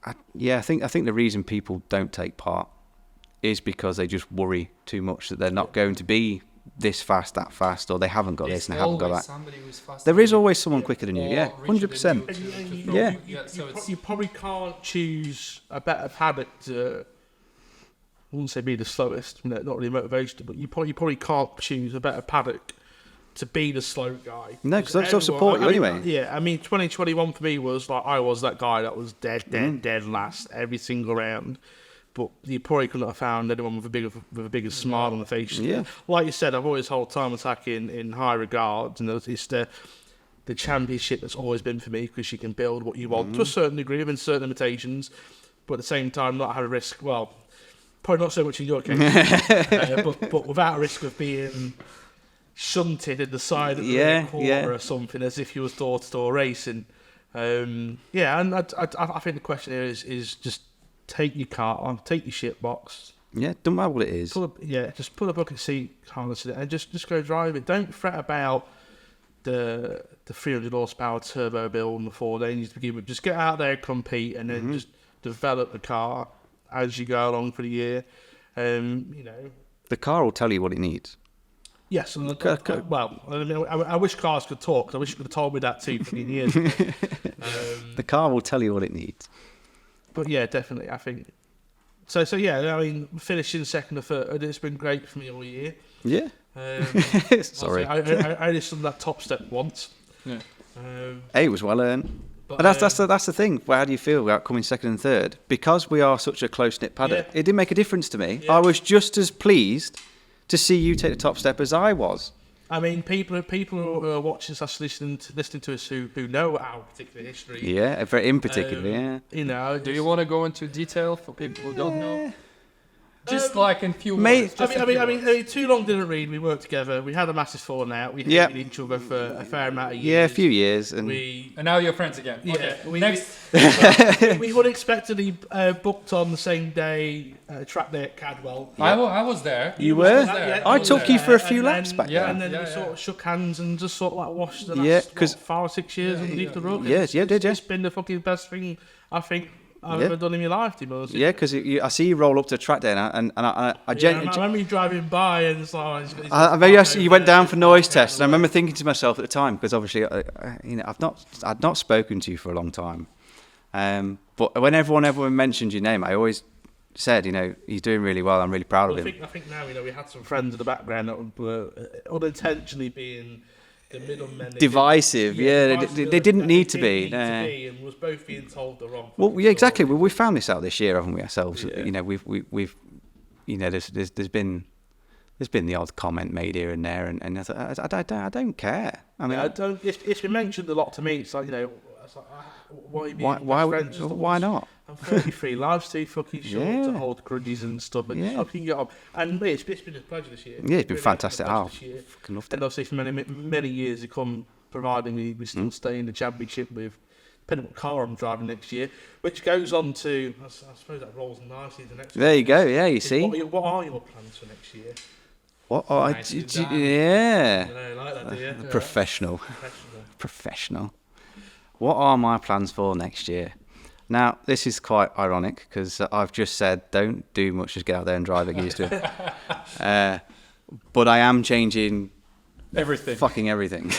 I think the reason people don't take part is because they just worry too much that they're not going to be this fast, that fast, or they haven't got this and they haven't got that. There is always someone quicker than you, 100%. You probably can't choose a better paddock to, I wouldn't say be the slowest, not really motivational, but you probably can't choose a better paddock to be the slow guy. No, because they'll support you anyway. Yeah, 2021 for me was like I was that guy that was dead last every single round. But you probably couldn't have found anyone with a bigger smile on the face. Yeah. Like you said, I've always held time attack in high regards, and it's the championship that's always been for me, because you can build what you want to a certain degree within certain limitations, but at the same time not have a risk. Well, probably not so much in your case, but without a risk of being shunted in the side of the corner or something, as if you was door-to-door racing. And I think the question here is just take your car on, take your shit box. Yeah, don't matter what it is. Just pull a bucket seat, harness it, and just go drive it. Don't fret about the 300 horsepower turbo build and the 4 engines to begin with. Just get out there, compete, and then just develop the car as you go along for the year. The car will tell you what it needs. Yes, and I wish cars could talk. 'Cause I wish it could have told me that 2 years ago. The car will tell you what it needs. But yeah, definitely, I think. So yeah, I mean, finishing second or third, it's been great for me all year. Yeah. Sorry. I only done that top step once. Yeah. It was well earned. But that's the thing. Well, how do you feel about coming second and third? Because we are such a close-knit paddock, it didn't make a difference to me. Yeah. I was just as pleased to see you take the top step as I was. I mean, people who are watching us, listening to us who know our particular history. Yeah, very in particular, yeah. You know, do you want to go into detail for people who don't know? Just like in few words. I mean, too long didn't read. We worked together. We had a massive falling out. We hated each other for a fair amount of years. Yeah, a few years. And now you're friends again. Yeah. Okay. Next. We unexpectedly booked on the same day, track day at Cadwell. Yeah. I was there. You were? I took you for a few laps back then. And then we sort of shook hands and just sort of like washed the last 5 or 6 years underneath the rug. Yes, did you? It's been the fucking best thing, I think, I've ever done in my life, to be honest. Yeah, because I see you roll up to a track day, and I remember you driving by, and it's like... you went down for noise tests, and I remember thinking to myself at the time, because obviously, I'd not spoken to you for a long time, but when everyone mentioned your name, I always said, he's doing really well. I'm really proud of him. I think now, we had some friends in the background that were unintentionally being the middlemen. Divisive, they didn't need to be. And was both being told the wrong. Well, yeah, exactly. Well, we found this out this year, haven't we? Ourselves, we've there's been the odd comment made here and there, and I don't care. I mean, I don't. It's been mentioned a lot to me. It's like why not? I'm 33. Life's too fucking short to hold grudges and stuff. And fucking get on. And it's been a pleasure this year. Yeah, it's been fantastic. I fucking loved it. And obviously for many years to come, providing we still stay in the championship with, depending on what car I'm driving next year, which goes on to, I suppose that rolls nicely the next. There you go. Yeah, you see. What are your plans for next year? What are like that, do you? Professional. What are my plans for next year? Now, this is quite ironic because I've just said don't do much, just get out there and drive, get used to it. But I am changing everything. Fucking everything.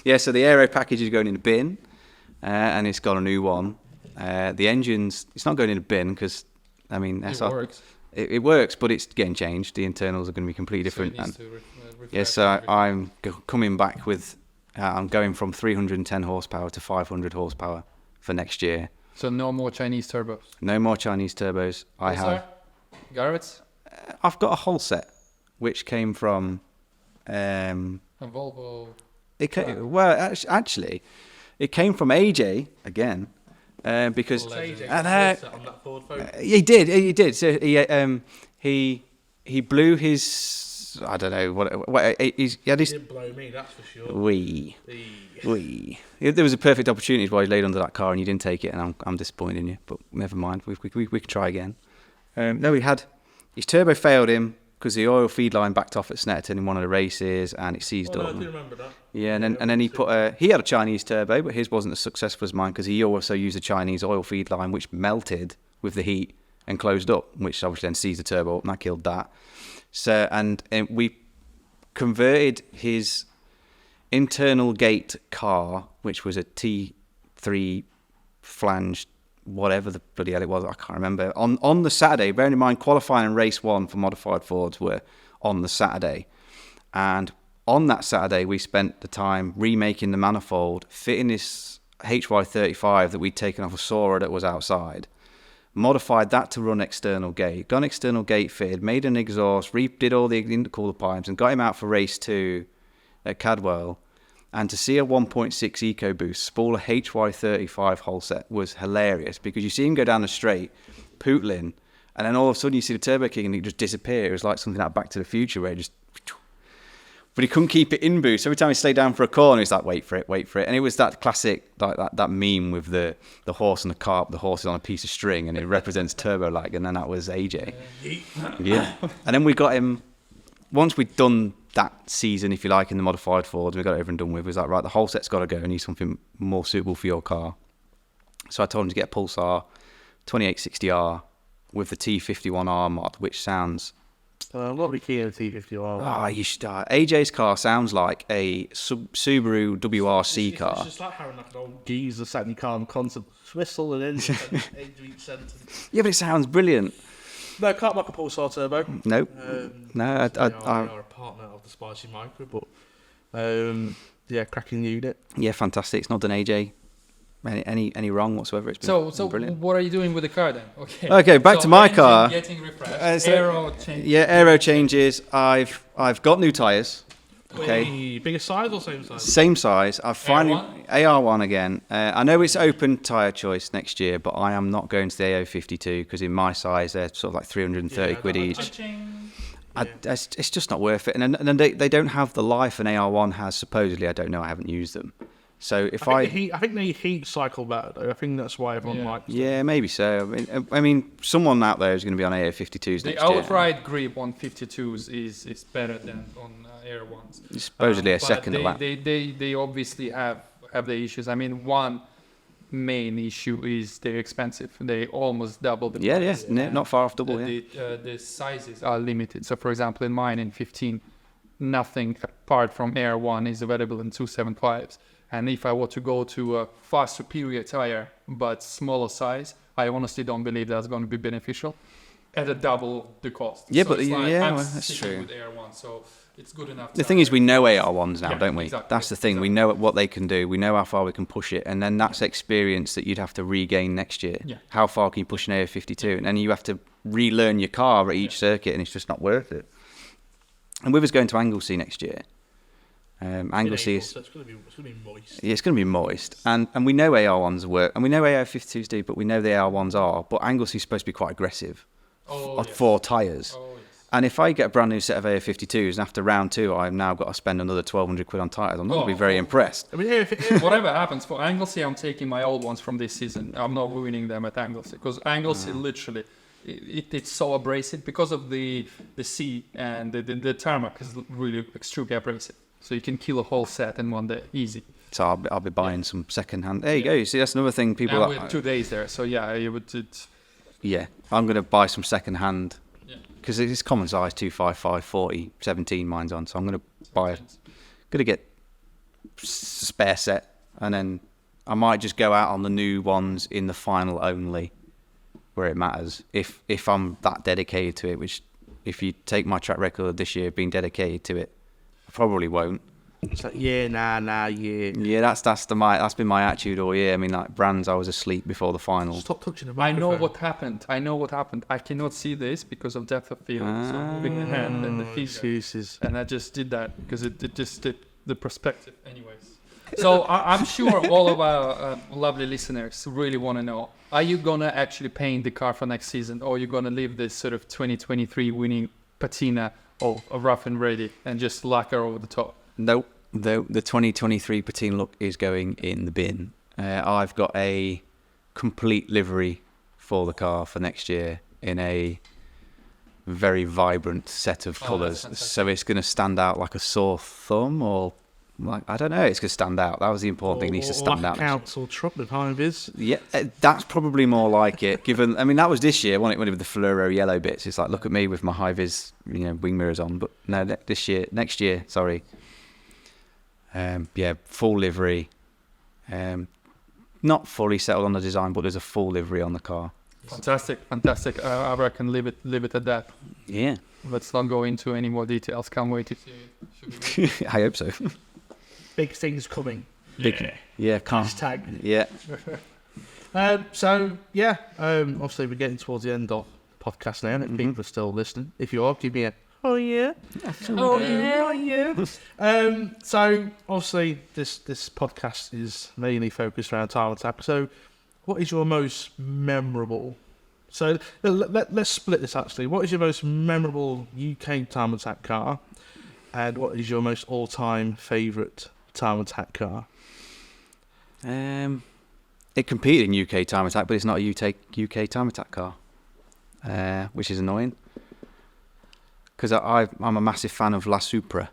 Yeah, so the aero package is going in the bin, and it's got a new one. The engines, it's not going in a bin because, I mean, it works. It works, but it's getting changed. The internals are going to be completely different. So I'm coming back with, I'm going from 310 horsepower to 500 horsepower for next year. So no more Chinese turbos? No more Chinese turbos. I have. Garrett's? I've got a whole set, which came from... a Volvo? Actually, it came from AJ, again, because... He did. So he blew his... I don't know what he had his. He didn't blow me, that's for sure. There was a perfect opportunity while he laid under that car and you didn't take it, and I'm disappointed in you. But never mind, we can try again. No, he had his turbo failed him because the oil feed line backed off at Snetterton in one of the races, and it seized up. I do remember that. Yeah, and then he put he had a Chinese turbo, but his wasn't as successful as mine because he also used a Chinese oil feed line which melted with the heat and closed up, which obviously then seized the turbo up, and that killed that. So, and we converted his internal gate car, which was a T3 flanged, whatever the bloody hell it was, I can't remember, on the Saturday. Bearing in mind, qualifying and race 1 for modified Fords were on the Saturday. And on that Saturday, we spent the time remaking the manifold, fitting this HY35 that we'd taken off a Sora that was outside, modified that to run external gate, got an external gate fitted, made an exhaust, redid all the intercooler pipes, and got him out for race 2 at Cadwell. And to see a 1.6 EcoBoost spool a HY35 whole set was hilarious, because you see him go down the straight, pootling, and then all of a sudden you see the turbo kick and it just disappear. It was like something out Back to the Future where it just... But he couldn't keep it in boost. Every time he stayed down for a corner, he's like, wait for it. And it was that classic, like that meme with the horse and the cart. The horse is on a piece of string and it represents turbo lag, and then that was AJ. Yeah. And then we got him, once we'd done that season, if you like, in the modified Ford, we got it over and done with. It was like, right, the whole set's got to go. I need something more suitable for your car. So I told him to get a Pulsar 2860R with the T51R mod, which sounds... what we key in a T51R? Oh, you should start. AJ's car sounds like a Subaru WRC car. It's just like having like an old geezer sat in your car and constant whistle and engine each sentence. Yeah, but it sounds brilliant. No, can't like a Pulsar turbo. Nope. No, they are a partner of the Spicy Micro, but yeah, cracking unit. Yeah, fantastic. It's not done AJ any wrong whatsoever. It's been brilliant. What are you doing with the car then? Okay, back to my car. Getting refreshed. Aero changes. Yeah, aero changes. I've got new tyres. Okay. Bigger size or same size? Same size. I've finally AR1 again. I know it's open tyre choice next year, but I am not going to the AO52 because in my size they're sort of like 330 quid each. It's just not worth it. And then they don't have the life an AR1 has supposedly. I don't know. I haven't used them. So if I think they heat cycle better though. I think that's why everyone likes them. Yeah, maybe so. I mean, someone out there is going to be on AO52s next year. The outright grip on 52s is better than on Air ones. It's supposedly a second of that. They obviously have the issues. I mean, one main issue is they're expensive. They almost double the price. Not far off double. The sizes are limited. So, for example, in mine in 15, nothing apart from Air 1 is available in 275s. And if I were to go to a far superior tire but smaller size, I honestly don't believe that's going to be beneficial at a double the cost. Yeah, so but I'm that's true. with Air 1, so it's good enough. The thing is, we know AR1s now, don't we? Exactly. That's the thing. We know what they can do. We know how far we can push it, and then that's experience that you'd have to regain next year. Yeah. How far can you push an AR52? And then you have to relearn your car at each circuit, and it's just not worth it. And with us going to Anglesey next year, Anglesey is... So it's going to be moist. Yeah, it's going to be moist. And we know AR1s work, and we know AR52s do, but we know the AR1s are. But Anglesey's supposed to be quite aggressive for tyres. Oh, yes. And if I get a brand new set of AR52s, and after round 2 I've now got to spend another 1,200 quid on tyres, I'm not going to be very impressed. I mean, whatever happens for Anglesey, I'm taking my old ones from this season. I'm not ruining them at Anglesey, because Anglesey literally... It's so abrasive because of the sea, and the tarmac is really extremely abrasive. So you can kill a whole set in one day, easy. So I'll be buying some second hand. There you go. You see, that's another thing people. And with 2 days there, so yeah, you would. Yeah, I'm going to buy some second hand because it's common size 255 40 17 mine's on. So I'm going to get spare set, and then I might just go out on the new ones in the final only, where it matters. If I'm that dedicated to it, which if you take my track record this year being dedicated to it, I probably won't. It's like, yeah. Yeah, that's been my attitude all year. I mean, like brands, I was asleep before the final. Stop touching the I microphone. know what happened. I cannot see this because of depth of field. So moving the hand and the feet. Excuses. And I just did that because it just did the perspective anyways. So I'm sure all of our lovely listeners really want to know, are you going to actually paint the car for next season, or are you going to leave this sort of 2023 winning patina of rough and ready and just lacquer over the top? Nope. The 2023 patina look is going in the bin. I've got a complete livery for the car for next year in a very vibrant set of colours. So it's going to stand out like a sore thumb, or like, I don't know, it's going to stand out. That was the important thing. It needs to stand like out. Council truck with high vis. Yeah, that's probably more like it. Given, I mean, that was this year, wasn't it? With the fluoro yellow bits. It's like, look at me with my high vis, wing mirrors on. But no, next year, sorry. Full livery. Not fully settled on the design, but there's a full livery on the car. Fantastic. I reckon leave it at that. Yeah. Let's not go into any more details. Can't wait to see it. I hope so. Big things coming. Yeah, can't. Hashtag. Yeah. Obviously we're getting towards the end of the podcast now, and if people are still listening, if you are, give me a Oh yeah. Oh, yeah. So obviously this podcast is mainly focused around time attack. So what is your most memorable? So let's split this actually. What is your most memorable UK time attack car, and what is your most all-time favourite time attack car? It competed in UK time attack, but it's not a UK time attack car, which is annoying. Because I'm a massive fan of La Supra.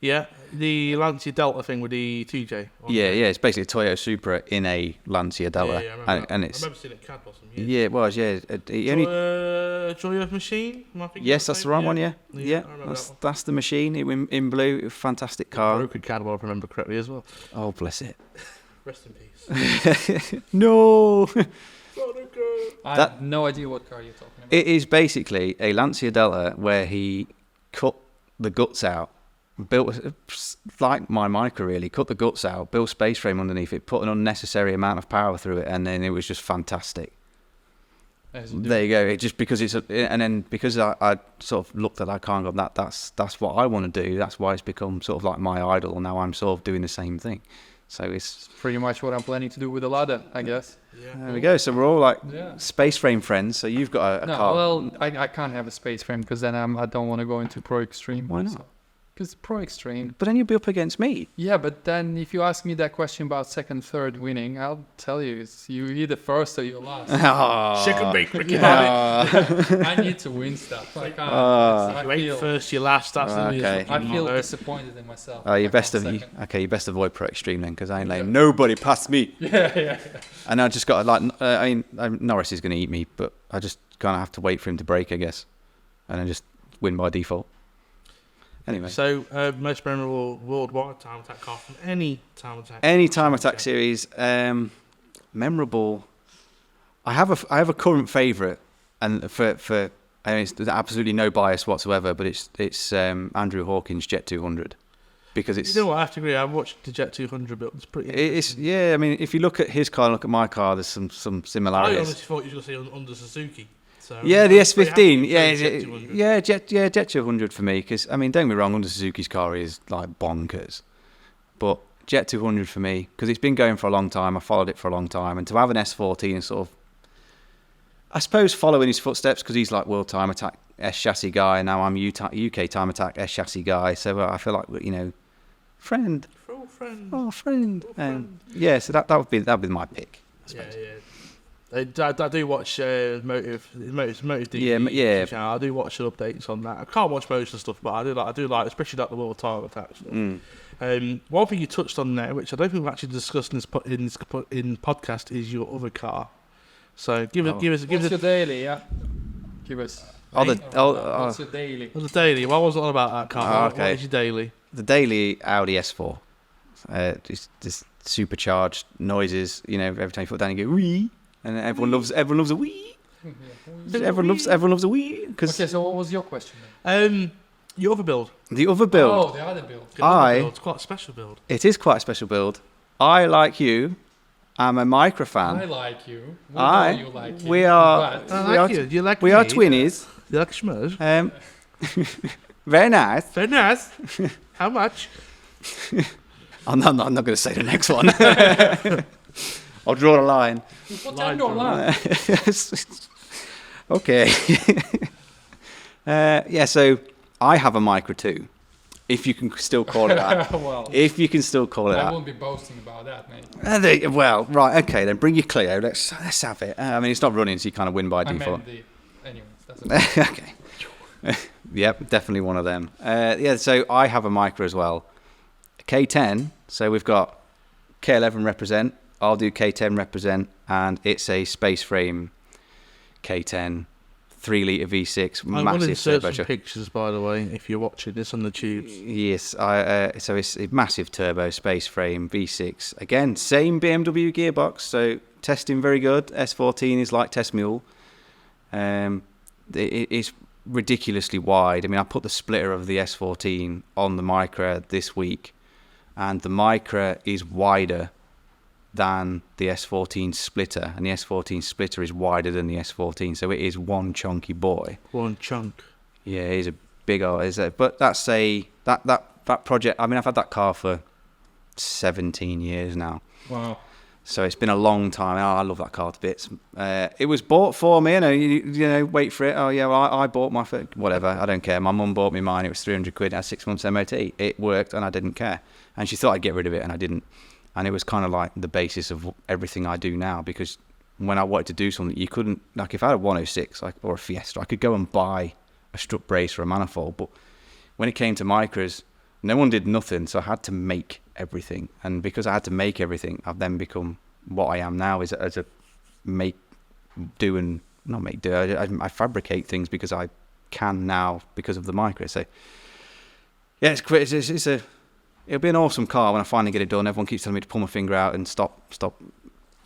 Yeah, the Lancia Delta thing with the 2J. Yeah, it's basically a Toyota Supra in a Lancia Delta. Yeah, I remember and that. it's, I remember seeing it at CAD Blossom. yeah, it was, yeah. Joy of Machine? Yes, that's the right one, yeah. I remember That's the machine in blue. A fantastic car. Broken CAD, if I remember correctly as well. Oh, bless it. Rest in peace. No! I have no idea what car you're talking about. It is basically a Lancia Delta where he cut the guts out, built, like my Micra really, cut the guts out, built space frame underneath it, put an unnecessary amount of power through it, and then it was just fantastic. There you go. It just because and then because I sort of looked at that car and gone, that's what I want to do. That's why it's become sort of like my idol. Now I'm sort of doing the same thing. So it's pretty much what I'm planning to do with the ladder, I guess. Yeah. There we go. So we're all like space frame friends. So you've got a car. Well, I can't have a space frame because then I don't want to go into Pro Extreme. Why not? Because Pro Extreme. But then you'll be up against me. Yeah, but then if you ask me that question about second, third winning, I'll tell you it's you either first or you're last. Chicken bake. I need to win stuff. I can't. You ain't first, you last. That's the Okay. I feel disappointed in myself. You best avoid Pro Extreme then, because I ain't letting nobody past me. Yeah. And I just got Norris is going to eat me, but I just kind of have to wait for him to break, I guess, and then just win by default. Anyway, so most memorable worldwide time attack car from any time attack. Any time attack series, memorable. I have a current favourite, and for there's absolutely no bias whatsoever, but it's Andrew Hawkins' Jet 200, because it's. You know what? I have to agree. I've watched the Jet 200 build. It's pretty. It's I mean, if you look at his car and look at my car, there's some similarities. I honestly thought you were going to say under Suzuki. So yeah, the S15. Jet Jet 200 for me, because I mean, don't get me wrong, under Suzuki's car is like bonkers, but Jet 200 for me, because it's been going for a long time. I followed it for a long time, and to have an S14 and sort of, I suppose, follow in his footsteps, because he's like World Time Attack S chassis guy, and now I'm UK Time Attack S chassis guy. So I feel like, friend. Yeah, so that'd be my pick. Yeah. I do watch Motive Yeah. channel. I do watch the updates on that. I can't watch most of the stuff, but I do like, especially like the World Time Attack stuff. One thing you touched on there, which I don't think we've actually discussed in podcast, is your other car. So give us. What's your daily? Yeah, give us. What's your daily? What's the daily? What was it all about that car? Okay. What is your daily? The daily Audi S4. Just supercharged noises. Every time you put it down, you go wee. And everyone loves a wee. Everyone loves a wee. Okay, so what was your question then? Your other build. The other build. Oh, the other build. It's quite a special build. It is quite a special build. I, like you, am a Micra fan. I like you. We know you like him, we are. but- I like you. You like We me. are twinnies. You like schmurs? Very nice. Very nice. How much? I'm not going to say the next one. I'll draw a line. What time do I lie? Okay. So I have a Micra 2, if you can still call it that. Well, If you can still call it I that. won't be boasting about that, mate. Well, right, okay, then bring your Clio. Let's have it. I mean, it's not running, so you kind of win by I default. meant anyways, that's okay. Okay. Yep, definitely one of them. So I have a Micra as well. K10, so we've got K11 represent, I'll do K10 represent, and it's a space frame K10, 3 litre V6, I want to massive insert some turbo. pictures, by the way, if you're watching this on the tubes. Yes, so it's a massive turbo space frame V6. Again, same BMW gearbox, so testing very good. S14 is like test mule. It's ridiculously wide. I mean, I put the splitter of the S14 on the Micra this week, and the Micra is wider than the S14 splitter, and the S14 splitter is wider than the S14, so it is one chunky boy. One chunk. Yeah, it is a big is it? But that project. I mean, I've had that car for 17 years now. Wow. So it's been a long time. Oh, I love that car to bits. It was bought for me. You know, wait for it. Oh yeah, well, I bought my whatever. I don't care. My mum bought me mine. It was 300 quid. It had 6 months MOT. It worked, and I didn't care. And she thought I'd get rid of it, and I didn't. And it was kind of like the basis of everything I do now, because when I wanted to do something, you couldn't, like if I had a 106 or a Fiesta, I could go and buy a strut brace or a manifold. But when it came to micros, no one did nothing, so I had to make everything. And because I had to make everything, I've then become what I am now, is as a I fabricate things because I can now because of the micro. So yeah, it'll be an awesome car when I finally get it done. Everyone keeps telling me to pull my finger out and stop.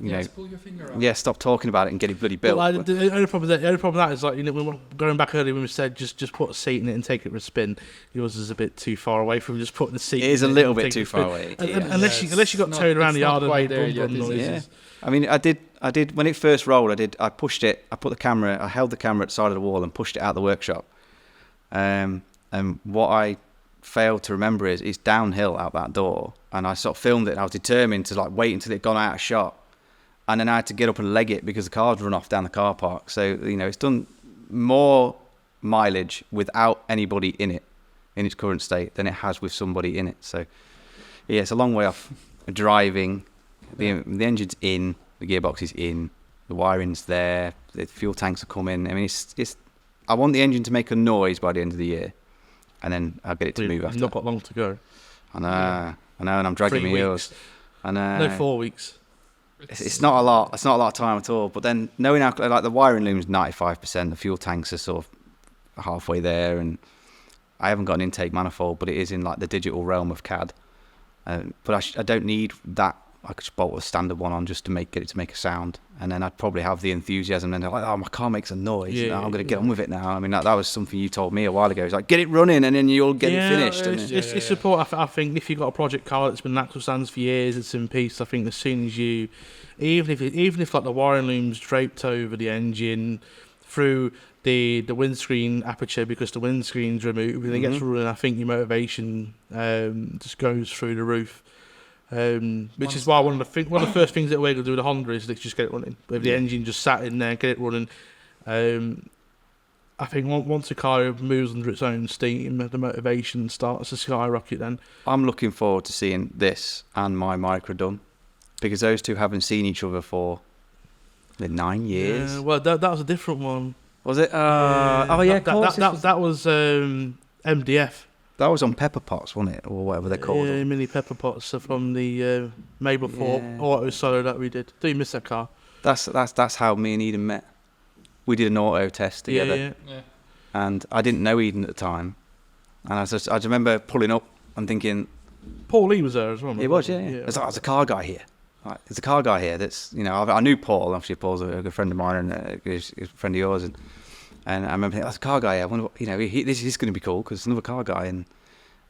Pull your finger out. Yeah, stop talking about it and get it bloody built. Well, the only problem with that is, like, you know, going back earlier when we said just put a seat in it and take it for a spin. Yours is a bit too far away from just putting the seat. It is a little bit too far away. Unless you got towed around the yard and made bum noises. Yeah. I mean, I did when it first rolled. I pushed it. I put the camera. I held the camera at the side of the wall and pushed it out of the workshop. And what I failed to remember is it's downhill out that door, and I sort of filmed it. And I was determined to like wait until it gone out of shot. And then I had to get up and leg it because the car's run off down the car park. So, you know, it's done more mileage without anybody in it, in its current state, than it has with somebody in it. So, yeah, it's a long way off driving. The engine's in, the gearbox is in, the wiring's there, the fuel tanks are coming. I mean, it's. I want the engine to make a noise by the end of the year, and then I'll get it to move after. Not got long to go. I know, and I'm dragging my heels. I know. No, 4 weeks. It's not a lot. It's not a lot of time at all. But then knowing how, like, the wiring loom's 95%, the fuel tanks are sort of halfway there, and I haven't got an intake manifold, but it is in like the digital realm of CAD. But I don't need that. I could just bolt a standard one on just to get it to make a sound, and then I'd probably have the enthusiasm. And they're like, "Oh, my car makes a noise. I'm going to get on with it now." I mean, that was something you told me a while ago. It's like, get it running, and then you'll get it finished. It's support. I think if you've got a project car that's been in axle stands for years, it's in peace. I think as soon as you, even if like the wiring loom's draped over the engine, through the windscreen aperture because the windscreen's removed, and it gets running, I think your motivation just goes through the roof. Which is why one of the first things that we're going to do with the Honda is let's just get it running. With the engine just sat in there, get it running. I think once a car moves under its own steam, the motivation starts to skyrocket then. I'm looking forward to seeing this and my micro done, because those two haven't seen each other for 9 years. Yeah, well, that was a different one. Was it? That was MDF. That was on pepper pots, wasn't it, or whatever they're called? Yeah, mini pepper pots from the Mablethorpe auto solo that we did. Do you miss that car? That's how me and Eden met. We did an auto test together, Yeah. And I didn't know Eden at the time, and I just remember pulling up and thinking, Paul Lee was there as well. It was, yeah. It's like, there's a car guy here. Like, there's a car guy here. That's, you know, I knew Paul. Obviously, Paul's a good friend of mine and he's a friend of yours, and I remember thinking, that's a car guy. I wonder what, you know, this is going to be cool because it's another car guy.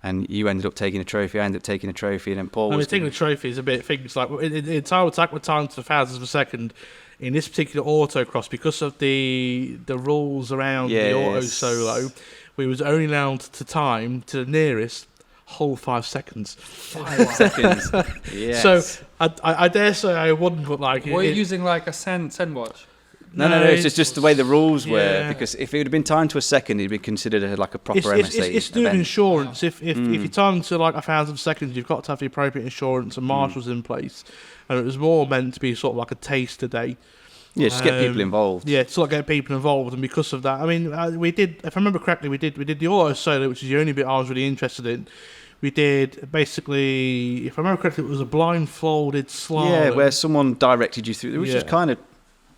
And you ended up taking a trophy. I ended up taking a trophy, and then Paul. Taking a trophy is a bit things like in time attack with time to thousands of a second. In this particular autocross, because of the rules around the auto solo, we was only allowed to time to the nearest whole 5 seconds. 5 seconds. Yes. So I dare say I wouldn't, but like. Were you using like a Sen watch? No, it's just the way the rules were. Because if it would have been timed to a second, it'd be considered like a proper MSA. It's doing insurance. If you time to like 1,000 seconds, you've got to have the appropriate insurance and marshals in place. And it was more meant to be sort of like a taster day. Yeah, just get people involved. Yeah, to sort of get people involved, and because of that, I mean, we did. If I remember correctly, we did the auto solo, which is the only bit I was really interested in. We did basically, if I remember correctly, it was a blindfolded slalom. Yeah, where someone directed you through, which was kind of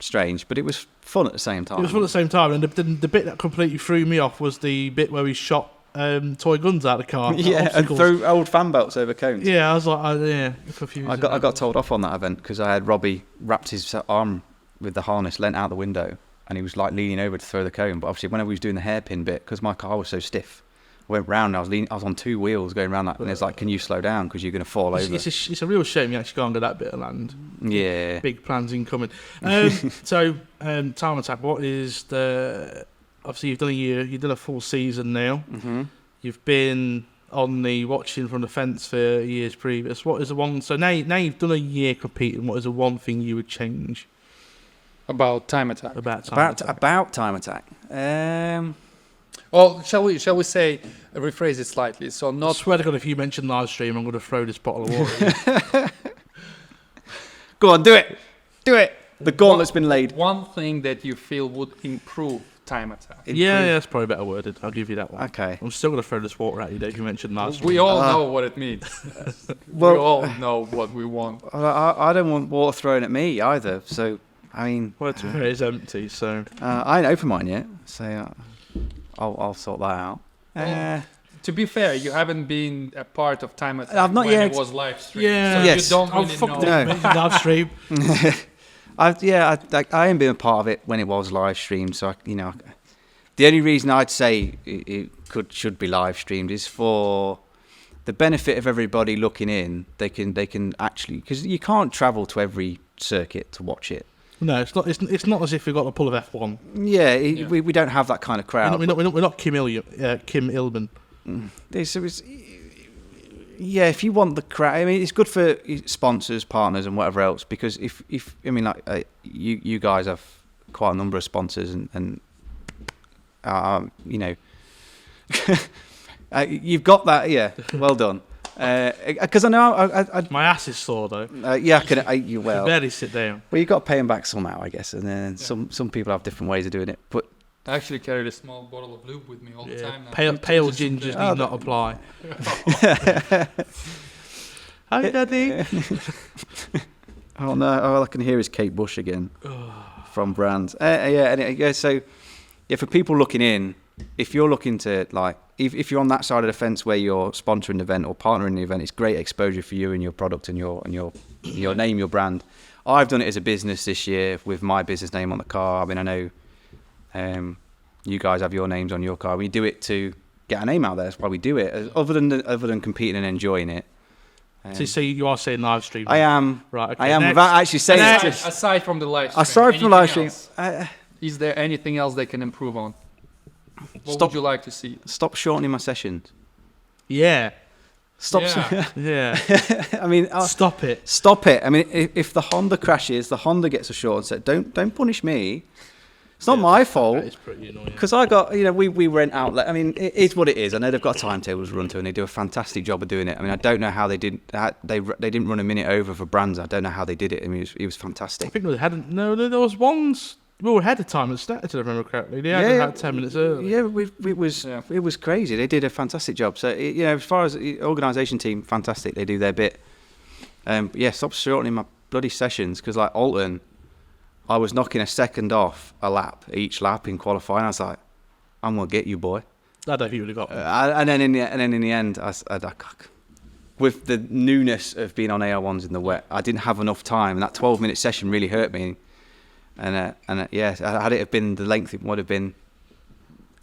strange, but it was fun at the same time. It was fun at the same time, and the bit that completely threw me off was the bit where we shot toy guns out of the car. Yeah, and throw old fan belts over cones. Yeah, I was like, confused. I got told off on that event because I had Robbie wrapped his arm with the harness, leant out the window, and he was like leaning over to throw the cone. But obviously, when I was doing the hairpin bit, because my car was so stiff, I went round. And I was on 2 wheels going around that, and it's like, can you slow down because you're going to fall over? It's a real shame you actually can't get that bit of land. Yeah, big plans incoming. Time attack. What is the obviously you've done a year, you've done a full season now. Mm-hmm. You've been on the watching from the fence for years previous. What is the one? So now you've done a year competing. What is the one thing you would change About time attack. about time attack? About time attack. Well, shall we say rephrase it slightly? So I not swear to God, if you mention live stream, I'm going to throw this bottle of water. at you. Go on, do it. Do it. The gauntlet's been laid. one thing that you feel would improve time attack. Yeah, that's probably better worded. I'll give you that one. Okay. I'm still going to throw this water at you, Dave. You mentioned live stream. We all know what it means. Well- we all know what we want. I don't want water thrown at me either. So, I mean, Well, to be fair, it's empty, so... I ain't opened mine yet. So, I'll sort that out. To be fair, you haven't been a part of time attack I've not when yet. it was live stream. Yeah. So Yes. you don't Oh, really fuck know. No. live stream. I ain't been a part of it when it was live streamed. So, the only reason I'd say it should be live streamed is for the benefit of everybody looking in. They can actually, because you can't travel to every circuit to watch it. No, it's not. It's not as if we've got the pull of F1. Yeah, Yeah. we don't have that kind of crowd. We're not Kim Ilman. Yeah, if you want the crowd, I mean, it's good for sponsors, partners, and whatever else. Because if I mean, like you guys have quite a number of sponsors, and you've got that. Yeah, well done. Because I know I My ass is sore though. yeah, I can. You I well, barely sit down. well, you got to pay them back somehow, I guess. And then some people have different ways of doing it. But I actually carried a small bottle of lube with me all the time now. Pale Just- gingers Oh, need not apply. Hi, Daddy. oh no, all I can hear is Kate Bush again from Brands. So for people looking in, if you're looking to if you're on that side of the fence where you're sponsoring the event or partnering the event, it's great exposure for you and your product and your name, your brand. I've done it as a business this year with my business name on the car. I mean, I know you guys have your names on your car. We do it to get our name out there. That's why we do it. Other than competing and enjoying it. So you are saying live stream? I am. Right. Okay. I am Next. without actually saying it. Aside from the live stream, Aside from the live stream, anything else? Is there anything else they can improve on? What Stop. would you like to see? Stop shortening my sessions. Yeah. Stop. Yeah. Yeah. I mean, Stop it. stop it. I mean, if the Honda crashes, the Honda gets a short set. Don't punish me. It's not my That fault. is pretty annoying. Because I got, we rent outlet. I mean, it is what it is. I know they've got timetables to run to, and they do a fantastic job of doing it. I mean, I don't know how they did. They didn't run a minute over for Brands. I don't know how they did it. I mean, it was I fantastic. think they hadn't. No, there was ones. We were ahead of time at started, if I remember correctly. They hadn't had 10 minutes early. Yeah, it was crazy. They did a fantastic job. So as far as the organisation team, fantastic. They do their bit. Stop shortening my bloody sessions because like Alton, I was knocking a second off a lap each lap in qualifying. I was like, I'm gonna get you, boy. I don't think you would have got them. And then in the end, I with the newness of being on AR1s in the wet, I didn't have enough time, and that 12-minute session really hurt me. And had it have been the length it would have been,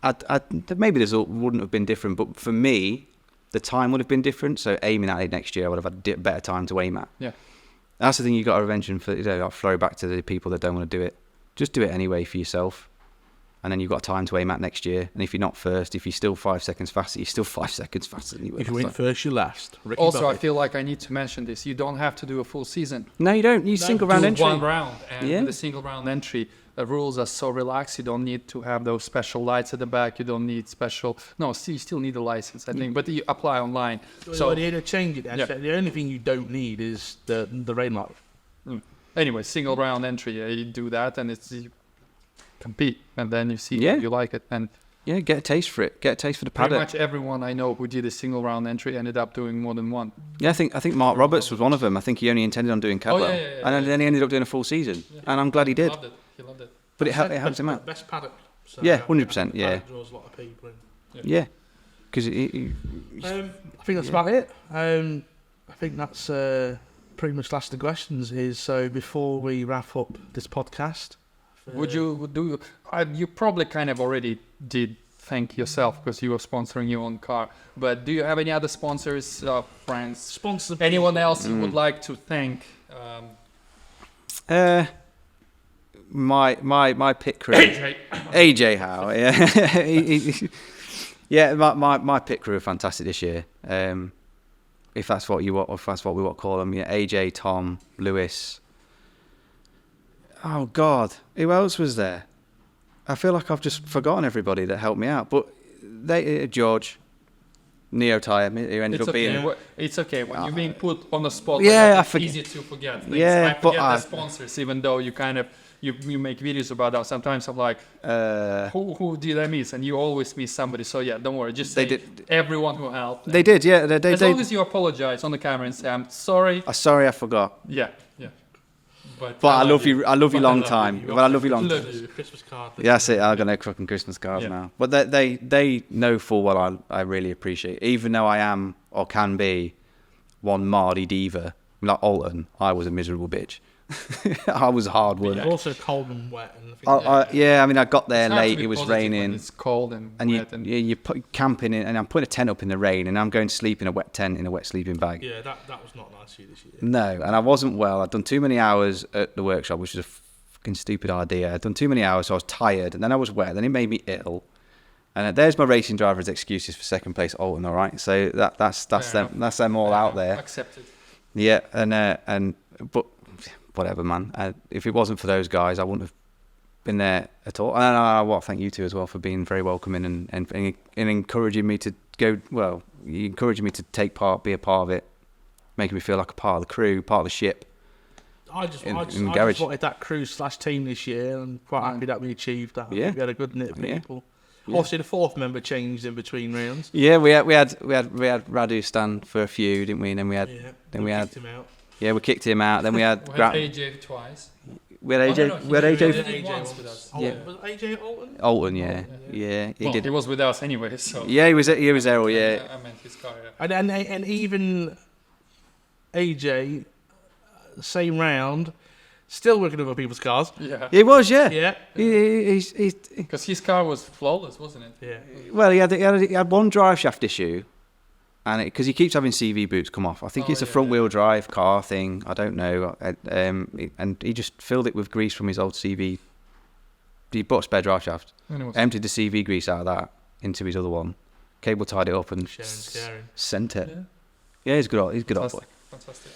maybe the result wouldn't have been different. But for me, the time would have been different. So aiming at it next year, I would have had a better time to aim at. Yeah. That's the thing you got to mention for I'll throw back to the people that don't want to do it. Just do it anyway for yourself, and then you've got time to aim at next year. And if you're not first, if you're still 5 seconds faster, you're still 5 seconds faster than you were. If you ain't first, you're last. Ricky Also, Bobby. I feel like I need to mention this. You don't have to do a full season. No, you don't. You single round Do entry. one round, and Yeah. with the single round entry, the rules are so relaxed. You don't need to have those special lights at the back. You don't need special. No, you still need a license, I think, but you apply online. So they had to change it. Yeah. The only thing you don't need is the rain light. Anyway, single round entry, you do that, and you compete, and then you see Yeah. if you like it. And Yeah, get a taste for it. Get a taste for the pretty paddock. much everyone I know who did a single round entry ended up doing more than one. Yeah, I think Mark Roberts was one of them. I think he only intended on doing Cadwell, yeah, and then he ended up doing a full season, and I'm glad he did. Loved it. He loved it. But it helps him out. Best paddock. So Yeah, 100%, yeah. Paddock draws a lot of people in. Yeah, because I think that's about it. I think that's pretty much last of the questions. So before we wrap up this podcast, You probably kind of already did thank yourself because you were sponsoring your own car. But do you have any other sponsors, friends, sponsor anyone else you would like to thank? my pit crew. AJ Howe, yeah. Yeah, my pit crew are fantastic this year. If that's what we want to call them. Yeah, AJ, Tom, Lewis. Oh God, who else was there? I feel like I've just forgotten everybody that helped me out. But George, Neo Tyre, who ended up being. It's okay when you're being put on the spot. Yeah, it's easy to forget things. Yeah, I forget the sponsors, even though you kind of you make videos about that. Sometimes I'm like, who did I miss? And you always miss somebody. So yeah, don't worry. Just say everyone who helped. They did, yeah. As long as you apologize on the camera and say, I'm sorry. Sorry, I forgot. Yeah. But I love you. I love you long time. But I love you long time. Christmas card. Yeah, that's it. I'm gonna fucking Christmas cards now. But they know full well I really appreciate it. Even though I am or can be one Mardy diva, like Alton, I was a miserable bitch. I was hard work. Also cold and wet. I mean, I got there late. It was raining. It's cold and wet. You put camping in, and I'm putting a tent up in the rain, and I'm going to sleep in a wet tent in a wet sleeping bag. Yeah, that was not nice for you this year. No, and I wasn't well. I'd done too many hours at the workshop, which was a fucking stupid idea. I'd done too many hours, so I was tired, and then I was wet. Then it made me ill. And there's my racing driver's excuses for second place Alton. All right, so that's them all out there. Accepted. Yeah, but. Whatever, man. If it wasn't for those guys, I wouldn't have been there at all. And I thank you two as well for being very welcoming and encouraging me to go. Well, you encouraging me to take part, be a part of it, making me feel like a part of the crew, part of the ship. I just wanted that crew / team this year, and quite happy that we achieved that. Yeah, we had a good knit of people. Yeah. Obviously, the fourth member changed in between rounds. Yeah, we had Radu stand for a few, didn't we? And then we had kicked him out. Yeah, we kicked him out. Then we had AJ twice. We had AJ. We had AJ once with us. Yeah. Was AJ at Alton? Alton, yeah. He did. He was with us anyway, so. Yeah, he was there. Yeah. I meant his car. Yeah. And even AJ, same round, still working with other people's cars. Yeah. He was, yeah. Yeah. He's because his car was flawless, wasn't it? Yeah. Well, he had one drive shaft issue. And because he keeps having CV boots come off. I think it's a front-wheel drive car thing. I don't know. And he just filled it with grease from his old CV. He bought a spare drive shaft, emptied the CV grease out of that into his other one, cable tied it up and sent it. Yeah, he's good. He's a good old boy. Fantastic.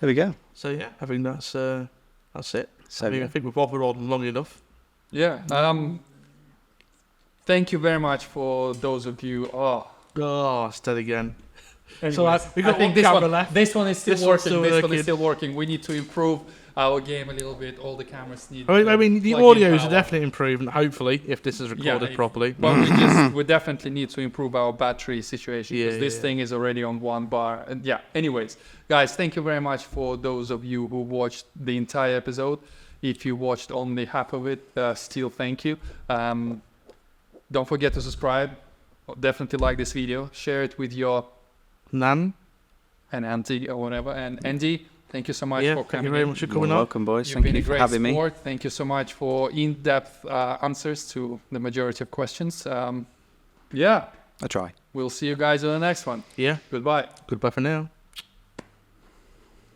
There we go. So yeah, I think that's it. So I think we've waffled on long enough. Yeah. Thank you very much for those of you. Oh, steady again. Anyways, so we got I think this one is still working. This one is still working. We need to improve our game a little bit. All the cameras need. I mean, the audios are definitely improving. Hopefully, if this is recorded properly. But we definitely need to improve our battery situation because this thing is already on 1 bar. And anyways, guys, thank you very much for those of you who watched the entire episode. If you watched only half of it, still thank you. Don't forget to subscribe. Definitely like this video. Share it with your Nan and auntie or whatever. And Andy, thank you so much for coming. Thank you very much for coming on. Welcome, boys. You've thank you for having me. Thank you so much for in-depth answers to the majority of questions. I try. We'll see you guys on the next one. Yeah. Goodbye. Goodbye for now.